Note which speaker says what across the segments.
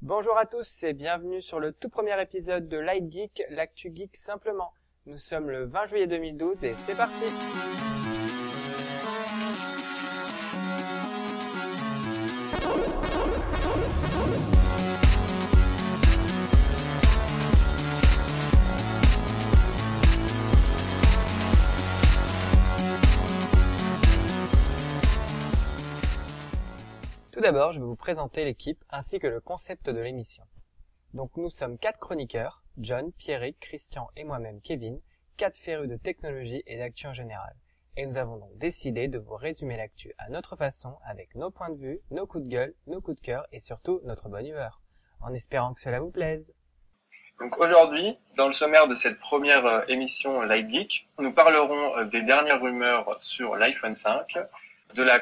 Speaker 1: Bonjour à tous et bienvenue sur le tout premier épisode de Light Geek, l'actu geek simplement. Nous sommes le 20 juillet 2012 et c'est parti. Tout d'abord, je vais vous présenter l'équipe ainsi que le concept de l'émission. Donc nous sommes 4 chroniqueurs, John, Pierrick, Christian et moi-même Kevin, 4 férus de technologie et d'actu en général. Et nous avons donc décidé de vous résumer l'actu à notre façon avec nos points de vue, nos coups de gueule, nos coups de cœur et surtout notre bonne humeur. En espérant que cela vous plaise.
Speaker 2: Donc aujourd'hui, dans le sommaire de cette première émission Light Geek, nous parlerons des dernières rumeurs sur l'iPhone 5, de la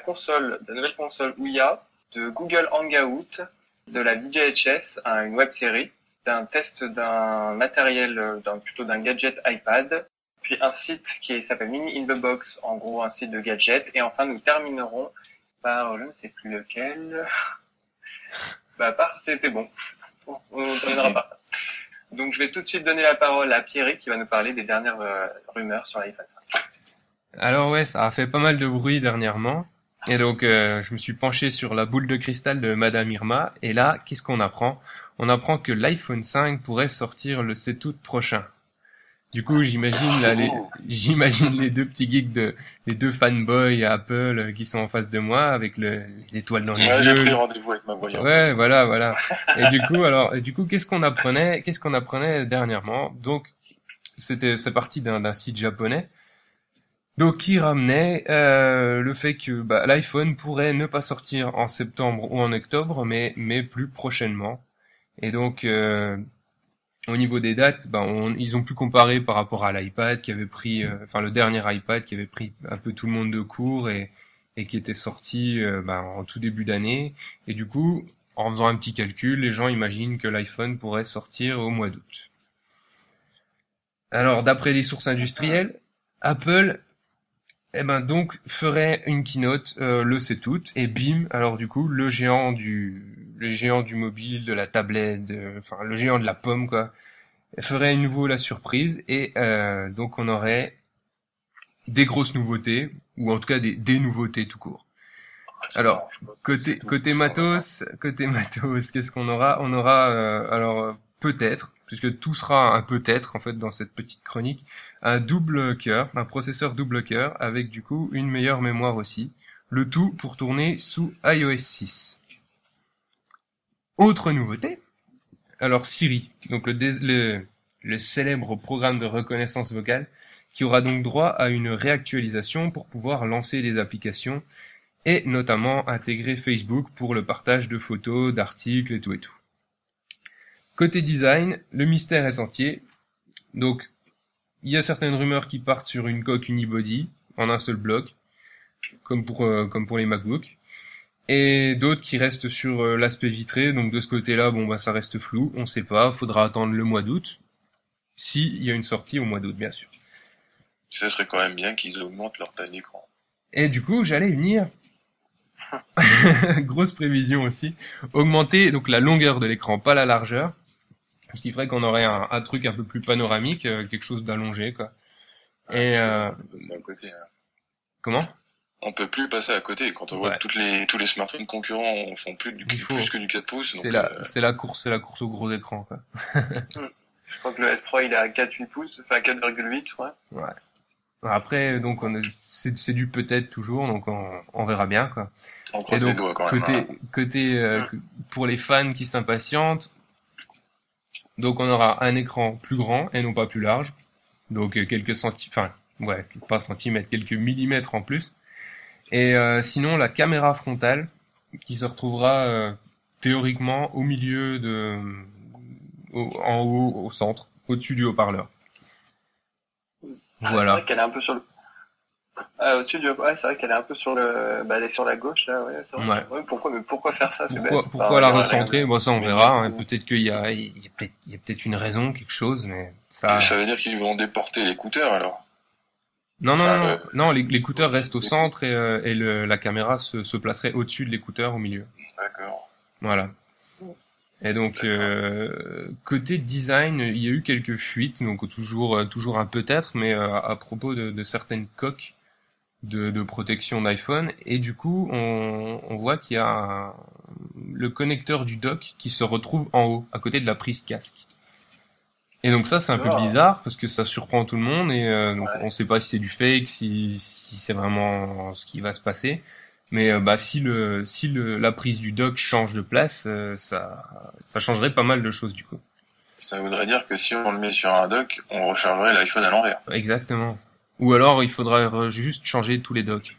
Speaker 2: nouvelle console Ouya, de Google Hangout, de la DJHS, une web série, d'un test d'un matériel, d'un gadget iPad, puis un site qui s'appelle Mini in the Box, en gros un site de gadget, et enfin nous terminerons par, je ne sais plus lequel, c'était bon, on terminera par ça. Donc je vais tout de suite donner la parole à Pierrick qui va nous parler des dernières rumeurs sur l'iPhone 5.
Speaker 3: Alors ouais, ça a fait pas mal de bruit dernièrement. Et donc, je me suis penché sur la boule de cristal de Madame Irma. Et là, qu'est-ce qu'on apprend? On apprend que l'iPhone 5 pourrait sortir le 7 août prochain. Du coup, j'imagine les deux petits geeks les deux fanboys Apple qui sont en face de moi avec les étoiles dans les yeux.
Speaker 2: J'ai pris rendez-vous avec ma voyante.
Speaker 3: Ouais, voilà. Et du coup, qu'est-ce qu'on apprenait dernièrement? Donc, c'est parti d'un site japonais. Donc, qui ramenait le fait que l'iPhone pourrait ne pas sortir en septembre ou en octobre, mais plus prochainement. Et donc, au niveau des dates, ils ont pu comparer par rapport à l'iPad qui avait pris, le dernier iPad qui avait pris un peu tout le monde de court et qui était sorti en tout début d'année. Et du coup, en faisant un petit calcul, les gens imaginent que l'iPhone pourrait sortir au mois d'août. Alors, d'après les sources industrielles, Apple donc ferait une keynote le 7 août et bim, alors du coup le géant du mobile, de la tablette, le géant de la pomme quoi, ferait à nouveau la surprise et donc on aurait des grosses nouveautés ou en tout cas des nouveautés tout court. Alors côté matos, qu'est-ce qu'on aura? On aura peut-être, puisque tout sera un peut-être en fait dans cette petite chronique, un processeur double cœur avec du coup une meilleure mémoire aussi, le tout pour tourner sous iOS 6. Autre nouveauté, alors Siri, donc le célèbre programme de reconnaissance vocale qui aura donc droit à une réactualisation pour pouvoir lancer des applications et notamment intégrer Facebook pour le partage de photos, d'articles et tout. Côté design, le mystère est entier. Donc, il y a certaines rumeurs qui partent sur une coque unibody en un seul bloc, comme pour les MacBooks, et d'autres qui restent sur l'aspect vitré. Donc de ce côté-là, ça reste flou, on sait pas. Faudra attendre le mois d'août, s'il y a une sortie au mois d'août, bien sûr.
Speaker 2: Ça serait quand même bien qu'ils augmentent leur taille d'écran.
Speaker 3: Et du coup, j'allais y venir. Grosse prévision aussi. Augmenter donc la longueur de l'écran, pas la largeur. Ce qui ferait qu'on aurait un truc un peu plus panoramique, quelque chose d'allongé, quoi. Et
Speaker 2: passer à côté, hein.
Speaker 3: Comment?
Speaker 2: On peut plus passer à côté. Quand on voit tous les smartphones concurrents font plus que du 4 pouces.
Speaker 3: C'est la course au gros écran, quoi.
Speaker 2: Je crois que le S3 il est à 4,8 pouces, enfin 4,8, ouais.
Speaker 3: Ouais. Après, donc c'est du peut-être toujours, donc on verra bien, quoi.
Speaker 2: Et donc
Speaker 3: côté pour les fans qui s'impatientent, donc on aura un écran plus grand et non pas plus large, donc quelques quelques millimètres en plus. Et sinon la caméra frontale qui se retrouvera théoriquement au milieu en haut au centre, au-dessus du haut-parleur. Voilà.
Speaker 2: C'est vrai qu'elle est un peu sur le au-dessus du c'est vrai qu'elle est un peu sur elle est sur la gauche là, ouais, c'est vrai. Ouais, pourquoi faire ça, c'est bête.
Speaker 3: Pourquoi la recentrer? Ça on verra, hein. Peut-être qu'il y a peut-être une raison, quelque chose, mais ça
Speaker 2: veut dire qu'ils vont déporter l'écouteur alors.
Speaker 3: Non, l'écouteur reste au centre et la caméra se placerait au-dessus de l'écouteur au milieu.
Speaker 2: D'accord.
Speaker 3: Voilà. Et donc, côté design, il y a eu quelques fuites, donc toujours un peut-être, mais à propos de certaines coques de protection d'iPhone. Et du coup, on voit qu'il y a le connecteur du dock qui se retrouve en haut, à côté de la prise casque. Et donc ça, c'est un peu bizarre parce que ça surprend tout le monde et donc on sait pas si c'est du fake, si c'est vraiment ce qui va se passer. Mais si la prise du dock change de place, ça changerait pas mal de choses du coup.
Speaker 4: Ça voudrait dire que si on le met sur un dock, on rechargerait l'iPhone à l'envers.
Speaker 3: Exactement. Ou alors il faudra juste changer tous les docks.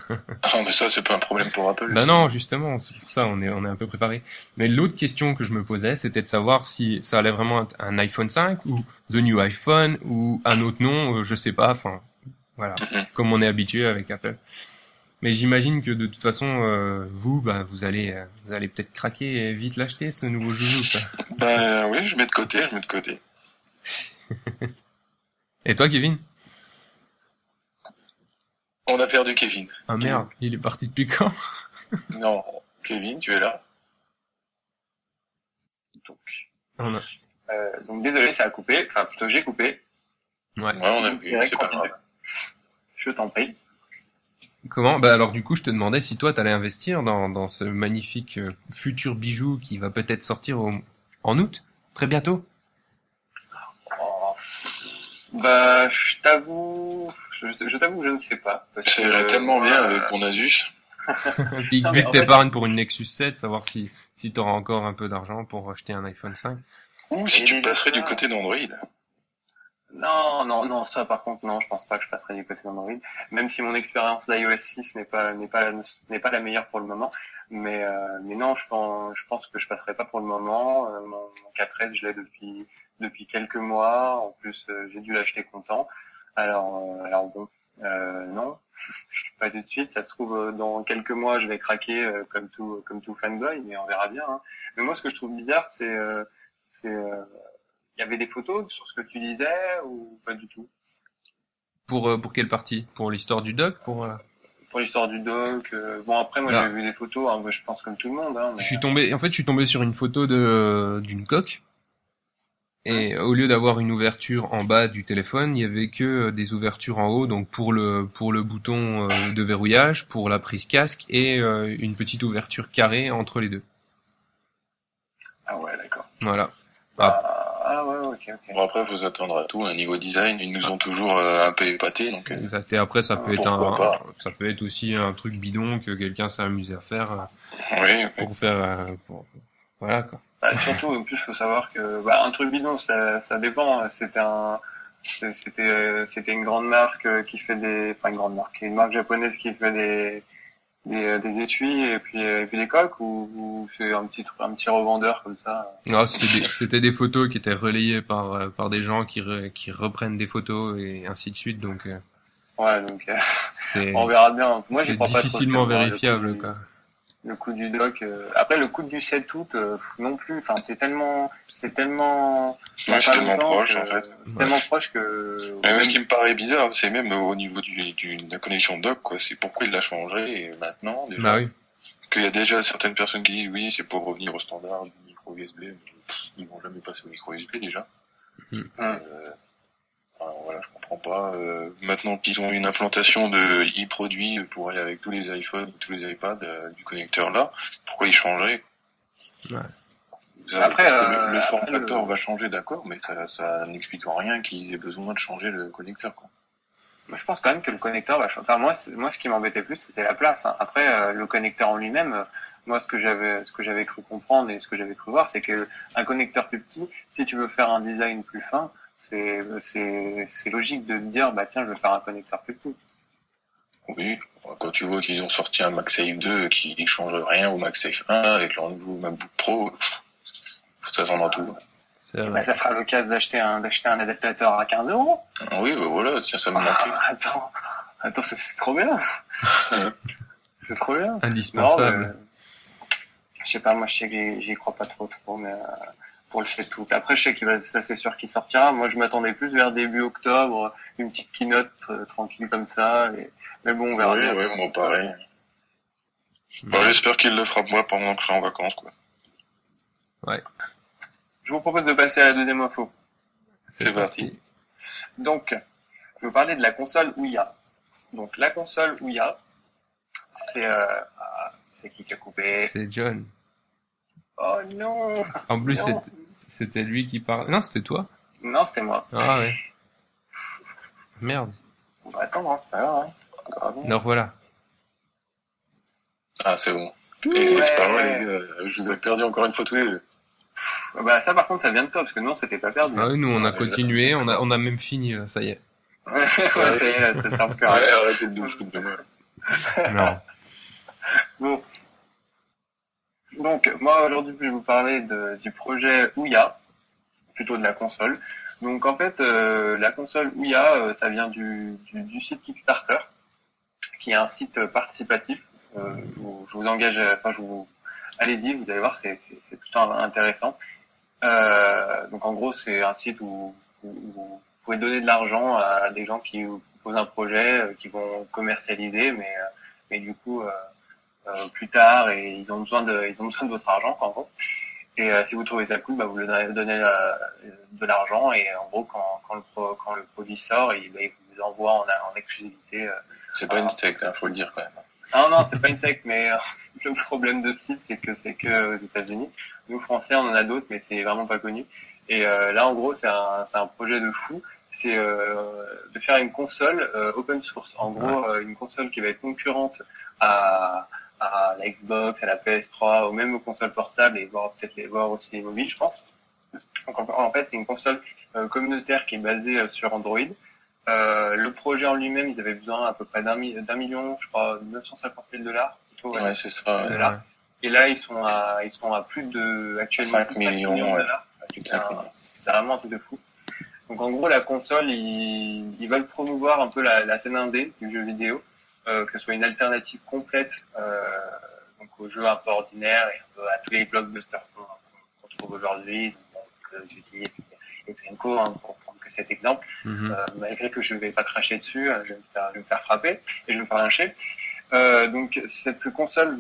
Speaker 4: Ah, mais ça, c'est pas un problème pour Apple.
Speaker 3: Bah non, justement, c'est pour ça, on est un peu préparé. Mais l'autre question que je me posais, c'était de savoir si ça allait vraiment être un iPhone 5 ou The New iPhone ou un autre nom, je sais pas, enfin, voilà, comme on est habitué avec Apple. Mais j'imagine que de toute façon, vous allez peut-être craquer et vite l'acheter, ce nouveau joujou, quoi.
Speaker 4: Ben oui, je mets de côté.
Speaker 3: Et toi, Kevin?
Speaker 4: On a perdu Kevin.
Speaker 3: Ah merde, il est parti depuis quand?
Speaker 4: Non, Kevin, tu es là?
Speaker 2: Donc désolé, ça a coupé. Enfin, plutôt j'ai coupé.
Speaker 3: Ouais,
Speaker 4: on a vu, c'est pas grave.
Speaker 2: Je t'en prie.
Speaker 3: Comment? Bah alors du coup, je te demandais si toi, t'allais investir dans ce magnifique futur bijou qui va peut-être sortir en août, très bientôt.
Speaker 2: Oh, bah, je t'avoue, je ne sais pas.
Speaker 4: Ça irait tellement bien avec mon Asus.
Speaker 3: Puis, vu que t'épargnes pour une Nexus 7, savoir si t'auras encore un peu d'argent pour acheter un iPhone 5.
Speaker 4: Ou si tu passerais du côté d'Android.
Speaker 2: Non, ça par contre, non, je pense pas que je passerai du côté d'Android. Même si mon expérience d'iOS 6 n'est pas la meilleure pour le moment. Mais non, je pense que je passerai pas pour le moment. Mon 4S, je l'ai depuis quelques mois. En plus, j'ai dû l'acheter content. Alors bon, non, pas tout de suite. Ça se trouve dans quelques mois, je vais craquer comme tout fanboy, mais on verra bien. Hein. Mais moi, ce que je trouve bizarre, c'est il y avait des photos sur ce que tu disais ou pas du tout?
Speaker 3: Pour quelle partie? Pour l'histoire du dock? Pour
Speaker 2: l'histoire du dock. Bon après, moi j'avais vu des photos, hein, je pense comme tout le monde. Hein, mais...
Speaker 3: je suis tombé sur une photo d'une coque. Et au lieu d'avoir une ouverture en bas du téléphone, il y avait que des ouvertures en haut, donc pour le bouton de verrouillage, pour la prise casque et une petite ouverture carrée entre les deux.
Speaker 4: Ah ouais, d'accord.
Speaker 3: Voilà.
Speaker 2: Ah ouais, ok.
Speaker 4: Bon après, faut s'attendre à tout. Un niveau design, ils nous ont toujours un peu épatés, donc.
Speaker 3: Exact. Et après, ça peut être aussi un truc bidon que quelqu'un s'est amusé à faire.
Speaker 4: Oui.
Speaker 3: Pour faire, voilà quoi.
Speaker 2: Surtout, en plus, faut savoir que un truc bidon, ça dépend. C'était une grande marque qui fait une marque japonaise qui fait des étuis et puis des coques ou c'est un petit revendeur comme ça.
Speaker 3: Non, c'était des photos qui étaient relayées par des gens qui reprennent des photos et ainsi de suite, donc.
Speaker 2: Ouais, donc on verra bien. Moi, j'y crois pas trop.
Speaker 3: C'est difficilement vérifiable, quoi.
Speaker 2: Le coup du dock. Après, le coup du 7 août, non plus. Enfin, c'est tellement.
Speaker 4: Ouais, c'est tellement proche, en fait.
Speaker 2: C'est tellement proche que.
Speaker 4: Mais ce qui me paraît bizarre, c'est même au niveau de la connexion dock, quoi. C'est pourquoi il l'a changé maintenant, déjà.
Speaker 3: Bah oui.
Speaker 4: Qu'il y a déjà certaines personnes qui disent oui, c'est pour revenir au standard du micro USB. Ils vont jamais passer au micro USB, déjà. Enfin, voilà, je comprends pas. Maintenant qu'ils ont une implantation de e-produits pour aller avec tous les iPhones, tous les iPads, du connecteur là, pourquoi ils changeraient?
Speaker 2: Ouais. Après,
Speaker 4: le form factor va changer, d'accord, mais ça n'explique en rien qu'ils aient besoin de changer le connecteur, quoi.
Speaker 2: Je pense quand même que le connecteur va changer. Enfin, moi, ce qui m'embêtait plus, c'était la place. Hein. Après, le connecteur en lui-même, moi, ce que j'avais cru comprendre et ce que j'avais cru voir, c'est que un connecteur plus petit, si tu veux faire un design plus fin, c'est logique de te dire, tiens, je vais faire un connecteur plus petit.
Speaker 4: Oui, quand tu vois qu'ils ont sorti un MagSafe 2 qui ne change rien au MagSafe 1 avec leur nouveau MacBook Pro, faut s'attendre à tout.
Speaker 2: Ça sera l'occasion d'acheter un adaptateur à 15 €.
Speaker 4: Oui, voilà, tiens, ça me manquait.
Speaker 2: Attends, c'est trop bien. C'est trop bien.
Speaker 3: Indispensable.
Speaker 2: Je sais pas, moi je sais que j'y crois pas trop, mais pour le fait tout. Après, je sais ça c'est sûr qu'il sortira. Moi, je m'attendais plus vers début octobre, une petite keynote tranquille comme ça. Mais bon, on verra bien.
Speaker 4: Oui, moi pareil. J'espère qu'il le fera moi pendant que je serai en vacances, quoi.
Speaker 3: Ouais.
Speaker 2: Je vous propose de passer à la deuxième info.
Speaker 4: C'est parti.
Speaker 2: Donc, je vais vous parler de la console Ouya. Donc, la console Ouya, c'est qui a coupé?
Speaker 3: C'est John.
Speaker 2: Oh non!
Speaker 3: En plus,
Speaker 2: Non.
Speaker 3: c'était lui qui parlait. Non, c'était toi.
Speaker 2: Non, c'était moi.
Speaker 3: Ah ouais. Merde.
Speaker 2: On va attendre, hein, c'est pas grave. Hein. Grave.
Speaker 3: Non, voilà.
Speaker 4: Ah, c'est bon.
Speaker 2: Ouais.
Speaker 4: Et c'est pas vrai, les gars, je vous ai perdu encore une fois tous les deux.
Speaker 2: Bah, ça, par contre, ça vient de toi, parce que non, c'était pas perdu.
Speaker 3: Ah oui, nous, on a
Speaker 4: Ouais,
Speaker 3: continué, on a même fini, là, ça y est.
Speaker 2: Ouais, ça y est, là, ça sert plus à rien.
Speaker 4: Ouais, arrêtez de nous foutre de moi.
Speaker 3: Non.
Speaker 2: Bon. Donc, moi, aujourd'hui, je vais vous parler du projet Ouya, plutôt de la console. Donc, en fait, la console Ouya, ça vient du site Kickstarter, qui est un site participatif. Je vous engage, allez-y, vous allez voir, c'est plutôt intéressant. Donc, en gros, c'est un site où vous pouvez donner de l'argent à des gens qui vous proposent un projet, qui vont commercialiser, mais du coup, plus tard, et ils ont besoin de votre argent, en gros. Et si vous trouvez ça cool, bah, vous leur donnez de l'argent, et en gros, quand le produit sort, il vous envoie en exclusivité.
Speaker 4: C'est pas une secte, hein, faut le dire quand même.
Speaker 2: Ah non, c'est pas une secte, mais le problème de ce site, c'est que aux États-Unis. Nous, Français, on en a d'autres, mais c'est vraiment pas connu. Et là, en gros, c'est un projet de fou. C'est de faire une console open source. En gros, une console qui va être concurrente à la Xbox, à la PS3, ou même aux consoles portables, et voir aussi les mobiles, je pense. Donc, en fait, c'est une console communautaire qui est basée sur Android. Le projet en lui-même, ils avaient besoin à peu près d'un million, je crois, 950 000 $. Plutôt,
Speaker 4: Ouais, c'est ça. Ouais.
Speaker 2: $. Et là, ils sont à plus de, actuellement,
Speaker 4: 5 millions,
Speaker 2: de
Speaker 4: ouais.
Speaker 2: dollars. C'est vraiment un truc de fou. Donc, en gros, la console, ils veulent promouvoir un peu la scène indé du jeu vidéo, que ce soit une alternative complète, donc aux jeux un peu ordinaires et un peu à tous les blockbusters qu'on trouve aujourd'hui, donc GT et Plinko, hein, pour prendre que cet exemple. Malgré que je ne vais pas cracher dessus, je vais me faire frapper et je vais me faire lyncher. Donc cette console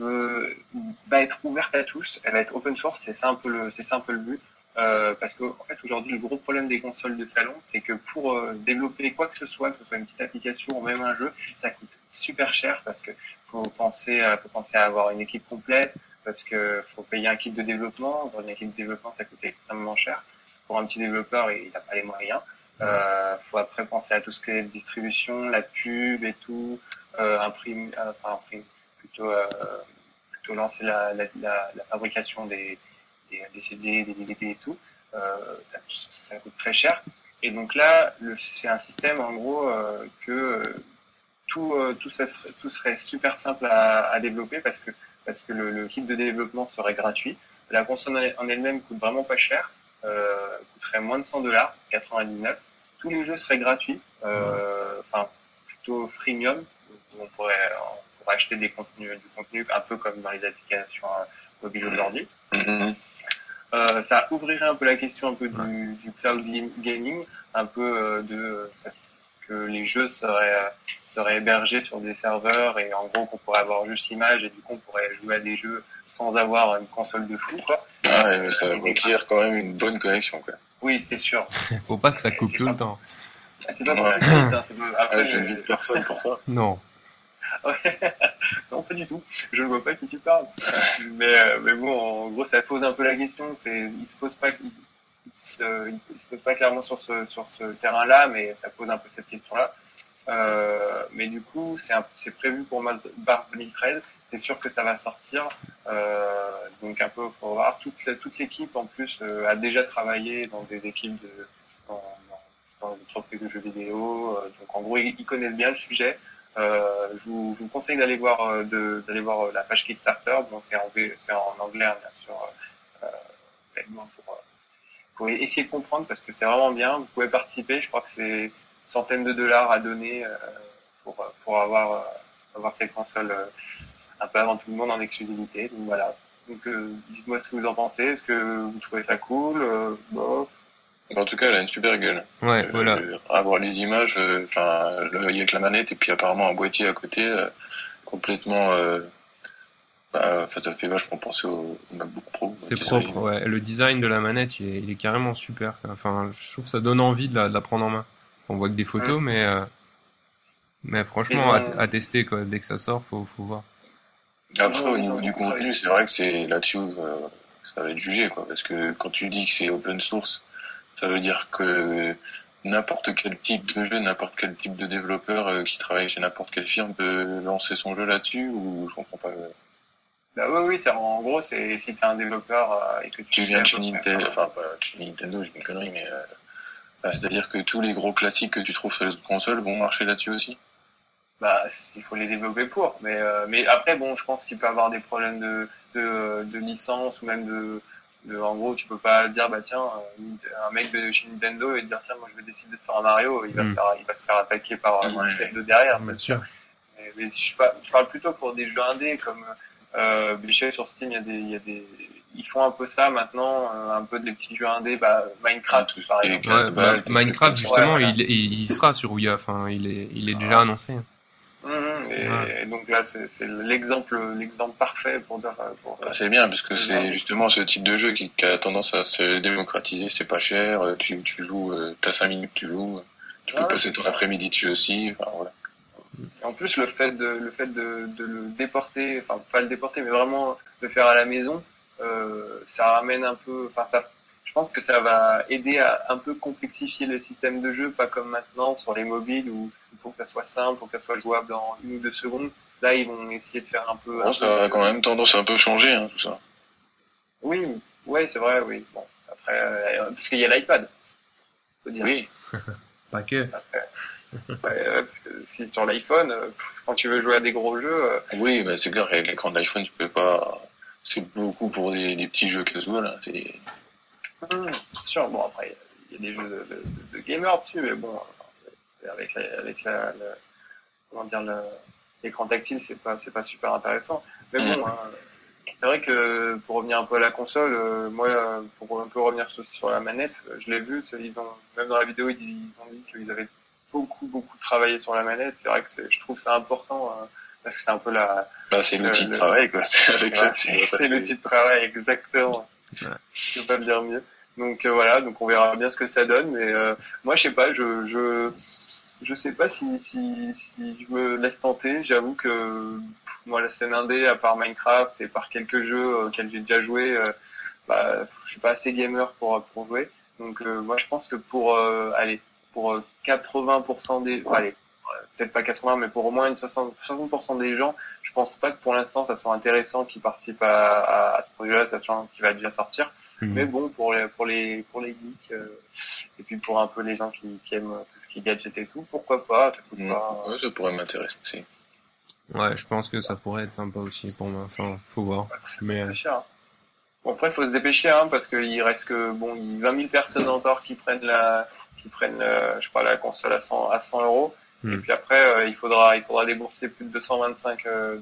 Speaker 2: va être ouverte à tous, elle va être open source, c'est ça un peu le but. Parce que en fait aujourd'hui le gros problème des consoles de salon, c'est que pour développer quoi que ce soit une petite application ou même un jeu, ça coûte super cher parce que faut penser à avoir une équipe complète, parce que faut payer un kit de développement. Dans une équipe de développement, ça coûte extrêmement cher. Pour un petit développeur, il n'a pas les moyens. Faut après penser à tout ce qui est distribution, la pub et tout, plutôt lancer la fabrication des CD, des DVD et tout. Ça coûte très cher. Et donc là, c'est un système en gros que tout serait super simple à développer parce que le kit de développement serait gratuit. La console en elle-même coûte vraiment pas cher, coûterait moins de $100, 99. Tous les jeux seraient gratuits, plutôt freemium. On pourrait acheter du contenu un peu comme dans les applications mobiles aujourd'hui. Ça ouvrirait un peu la question un peu du cloud gaming, un peu que les jeux seraient hébergés sur des serveurs et en gros qu'on pourrait avoir juste l'image et du coup on pourrait jouer à des jeux sans avoir une console de fou, quoi.
Speaker 4: Ah ouais, mais ça requiert quand même une bonne connexion, quoi.
Speaker 2: Oui, c'est sûr.
Speaker 3: Faut pas que ça coupe tout le temps.
Speaker 2: C'est pas pour tout de suite, hein, après,
Speaker 4: je ne vise personne pour ça.
Speaker 3: Non.
Speaker 2: Non, pas du tout. Je ne vois pas qui tu parles. mais bon, en gros, ça pose un peu la question. Il se pose pas clairement sur ce terrain-là, mais ça pose un peu cette question-là. Mais du coup, c'est prévu pour mars 2013. C'est sûr que ça va sortir. Donc un peu, faut voir. Toute l'équipe en plus a déjà travaillé dans des équipes dans des entreprises de jeux vidéo. Donc en gros, ils connaissent bien le sujet. Je vous conseille d'aller voir la page Kickstarter. Bon, c'est en anglais, hein, bien sûr, pour essayer de comprendre parce que c'est vraiment bien. Vous pouvez participer. Je crois que c'est une centaine de dollars à donner pour avoir cette console un peu avant tout le monde en exclusivité. Donc voilà. Donc dites-moi ce que vous en pensez. Est-ce que vous trouvez ça cool? Bon.
Speaker 4: En tout cas, elle a une super gueule.
Speaker 3: Ouais, voilà.
Speaker 4: Avoir les images, il y a que la manette et puis apparemment un boîtier à côté, complètement Bah, enfin, ça fait vachement penser au MacBook Pro.
Speaker 3: C'est
Speaker 4: design.
Speaker 3: propre, ouais. Le design de la manette, il est carrément super. Enfin, je trouve que ça donne envie de la prendre en main. On voit que des photos, mais
Speaker 2: Ils
Speaker 3: franchement,
Speaker 2: vont,
Speaker 3: à tester, quoi. Dès que ça sort, faut voir.
Speaker 4: Après, au
Speaker 2: ils
Speaker 4: niveau
Speaker 2: ont
Speaker 4: du
Speaker 2: beaucoup travaillé.
Speaker 4: contenu, c'est vrai que c'est là-dessus, ça va être jugé, quoi. Parce que quand tu dis que c'est open source, ça veut dire que n'importe quel type de jeu, n'importe quel type de développeur qui travaille chez n'importe quelle firme peut lancer son jeu là-dessus, ou je comprends pas.
Speaker 2: Bah oui, en gros, c'est si t'es un développeur et que
Speaker 4: Tu
Speaker 2: sais
Speaker 4: viens
Speaker 2: à
Speaker 4: de chez
Speaker 2: peu près
Speaker 4: Nintendo,
Speaker 2: faire-
Speaker 4: enfin pas chez Nintendo, j'ai une connerie, mais c'est-à-dire que tous les gros classiques que tu trouves sur les autres consoles vont marcher là-dessus aussi.
Speaker 2: bah, il faut les développer pour. Mais après, bon, je pense qu'il peut y avoir des problèmes de licence ou même en gros, tu peux pas dire, bah tiens, un mec de chez Nintendo et dire, tiens, moi je vais décider de faire un Mario, il va se faire attaquer par Nintendo derrière.
Speaker 3: Bien sûr.
Speaker 2: Mais je parle plutôt pour des jeux indés comme je sais, sur Steam, ils font un peu ça maintenant, un peu des petits jeux indés, bah Minecraft par exemple.
Speaker 3: Ouais, Minecraft, justement,
Speaker 2: voilà.
Speaker 3: il sera sur Ouya. Enfin, il est déjà annoncé.
Speaker 2: Et donc là, c'est l'exemple parfait pour dire.
Speaker 4: C'est bien parce que c'est justement ce type de jeu qui a tendance à se démocratiser. C'est pas cher, tu joues, t'as 5 minutes, tu joues, tu peux passer ton après-midi dessus aussi. Enfin, voilà.
Speaker 2: En plus, le fait de le déporter, enfin pas le déporter, mais vraiment le faire à la maison, ça ramène un peu, enfin ça, je pense que ça va aider à un peu complexifier le système de jeu, pas comme maintenant sur les mobiles où il faut que ça soit simple, faut que ça soit jouable en 1 ou 2 secondes. Là, ils vont essayer de faire un peu.
Speaker 4: Bon, ça a quand même tendance à un peu changer, hein, tout ça.
Speaker 2: Oui, ouais, c'est vrai, oui. Bon, après, parce qu'il y a l'iPad, faut dire.
Speaker 4: Oui.
Speaker 3: Pas que.
Speaker 2: Après, parce que si sur l'iPhone, quand tu veux jouer à des gros jeux.
Speaker 4: Oui, bah c'est clair, avec l'écran de l'iPhone, tu peux pas. C'est beaucoup pour des petits jeux casual. Hein.
Speaker 2: C'est sûr. Bon, après, il y a des jeux de gamers dessus, mais bon, avec comment dire, l'écran tactile, c'est pas super intéressant. Mais bon, c'est vrai que pour revenir un peu à la console, moi, pour un peu revenir sur la manette, je l'ai vu, même dans la vidéo, ils ont dit qu'ils avaient beaucoup travaillé sur la manette. C'est vrai que je trouve ça important, parce que c'est un peu
Speaker 4: c'est l'outil de travail, quoi. Avec ça,
Speaker 2: c'est l'outil de travail, exactement.
Speaker 3: Ouais.
Speaker 2: Je peux pas le dire mieux. Donc voilà, donc on verra bien ce que ça donne, mais moi je sais pas, je sais pas si je me laisse tenter. J'avoue que moi la scène indé, à part Minecraft et par quelques jeux auxquels j'ai déjà joué, je suis pas assez gamer pour jouer. Donc moi je pense que pour 80% peut-être pas 80, mais pour au moins 60% des gens, je pense pas que pour l'instant ça soit intéressant qu'ils participent à ce projet-là, sachant qu'il va déjà sortir. Mais bon, pour les geeks, et puis pour un peu les gens qui aiment tout ce qui est gadget et tout, pourquoi pas, ça coûte pas.
Speaker 4: Ouais, ça pourrait m'intéresser.
Speaker 3: Ouais, je pense que ça pourrait être sympa aussi pour moi. Enfin, faut voir. Mais
Speaker 2: C'est cher. Bon, après, faut se dépêcher, parce qu'il reste que, 20 000 personnes encore qui prennent je sais pas, la console à 100 euros. Et puis après, il faudra débourser plus de 225, $200,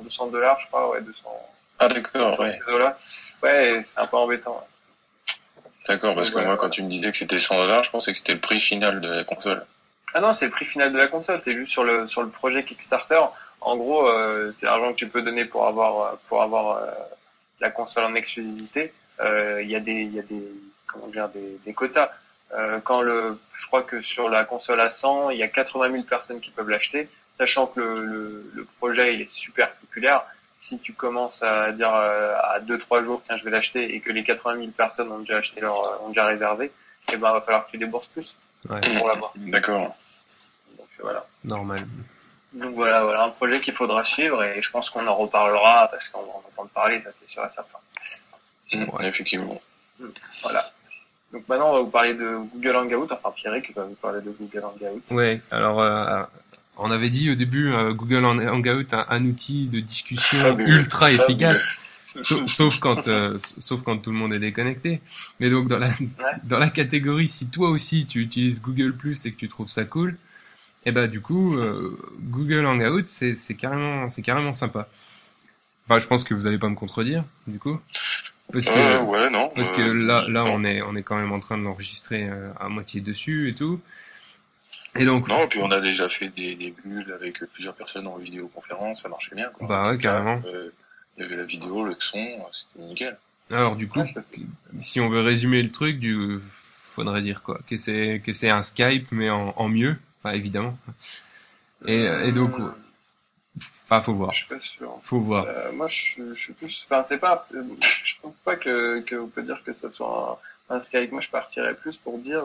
Speaker 2: je crois, ouais, 200.
Speaker 4: Ah, d'accord, ouais.
Speaker 2: $200. Ouais, c'est un peu embêtant. Ouais.
Speaker 4: D'accord, parce que moi, quand tu me disais que c'était $100, je pensais que c'était le prix final de la console.
Speaker 2: Ah non, c'est le prix final de la console, c'est juste sur le projet Kickstarter. En gros, c'est l'argent que tu peux donner pour avoir la console en exclusivité. Il y a des quotas. Je crois que sur la console à 100, il y a 80 000 personnes qui peuvent l'acheter, sachant que le projet il est super populaire. Si tu commences à dire à 2-3 jours, tiens, je vais l'acheter, et que les 80 000 personnes ont déjà acheté ont déjà réservé, il va falloir que tu débourses plus pour l'avoir.
Speaker 4: D'accord.
Speaker 2: Donc voilà.
Speaker 3: Normal.
Speaker 2: Donc voilà un projet qu'il faudra suivre, et je pense qu'on en reparlera parce qu'on va en entendre parler, ça c'est sûr et certain.
Speaker 4: Ouais, effectivement.
Speaker 2: Voilà. Donc maintenant, on va vous parler de Google Hangout. Enfin, Pierrick va vous parler de Google Hangout.
Speaker 3: Ouais, alors on avait dit au début Google Hangout, un outil de discussion ultra efficace, sauf quand tout le monde est déconnecté. Mais donc dans la catégorie, si toi aussi tu utilises Google Plus et que tu trouves ça cool, et ben du coup Google Hangout c'est carrément sympa. Enfin, je pense que vous allez pas me contredire du coup. Parce que
Speaker 4: ouais, non.
Speaker 3: Parce que là on est quand même en train de l'enregistrer à moitié dessus et tout. Et donc
Speaker 4: non, puis on a déjà fait des bulles avec plusieurs personnes en vidéoconférence, ça marchait bien, quoi.
Speaker 3: Bah ouais, carrément.
Speaker 4: Il y avait la vidéo, le son, c'était nickel.
Speaker 3: Alors du coup,
Speaker 2: Ouais, ça fait-
Speaker 3: si on veut résumer le truc, faudrait dire quoi? Que c'est un Skype mais en mieux, enfin, évidemment. Et donc, enfin, faut voir.
Speaker 2: Je suis pas sûr.
Speaker 3: Faut voir.
Speaker 2: Moi, je suis plus. Enfin, je pense pas que on peut dire que ce soit un Skype. Moi, je partirais plus pour dire.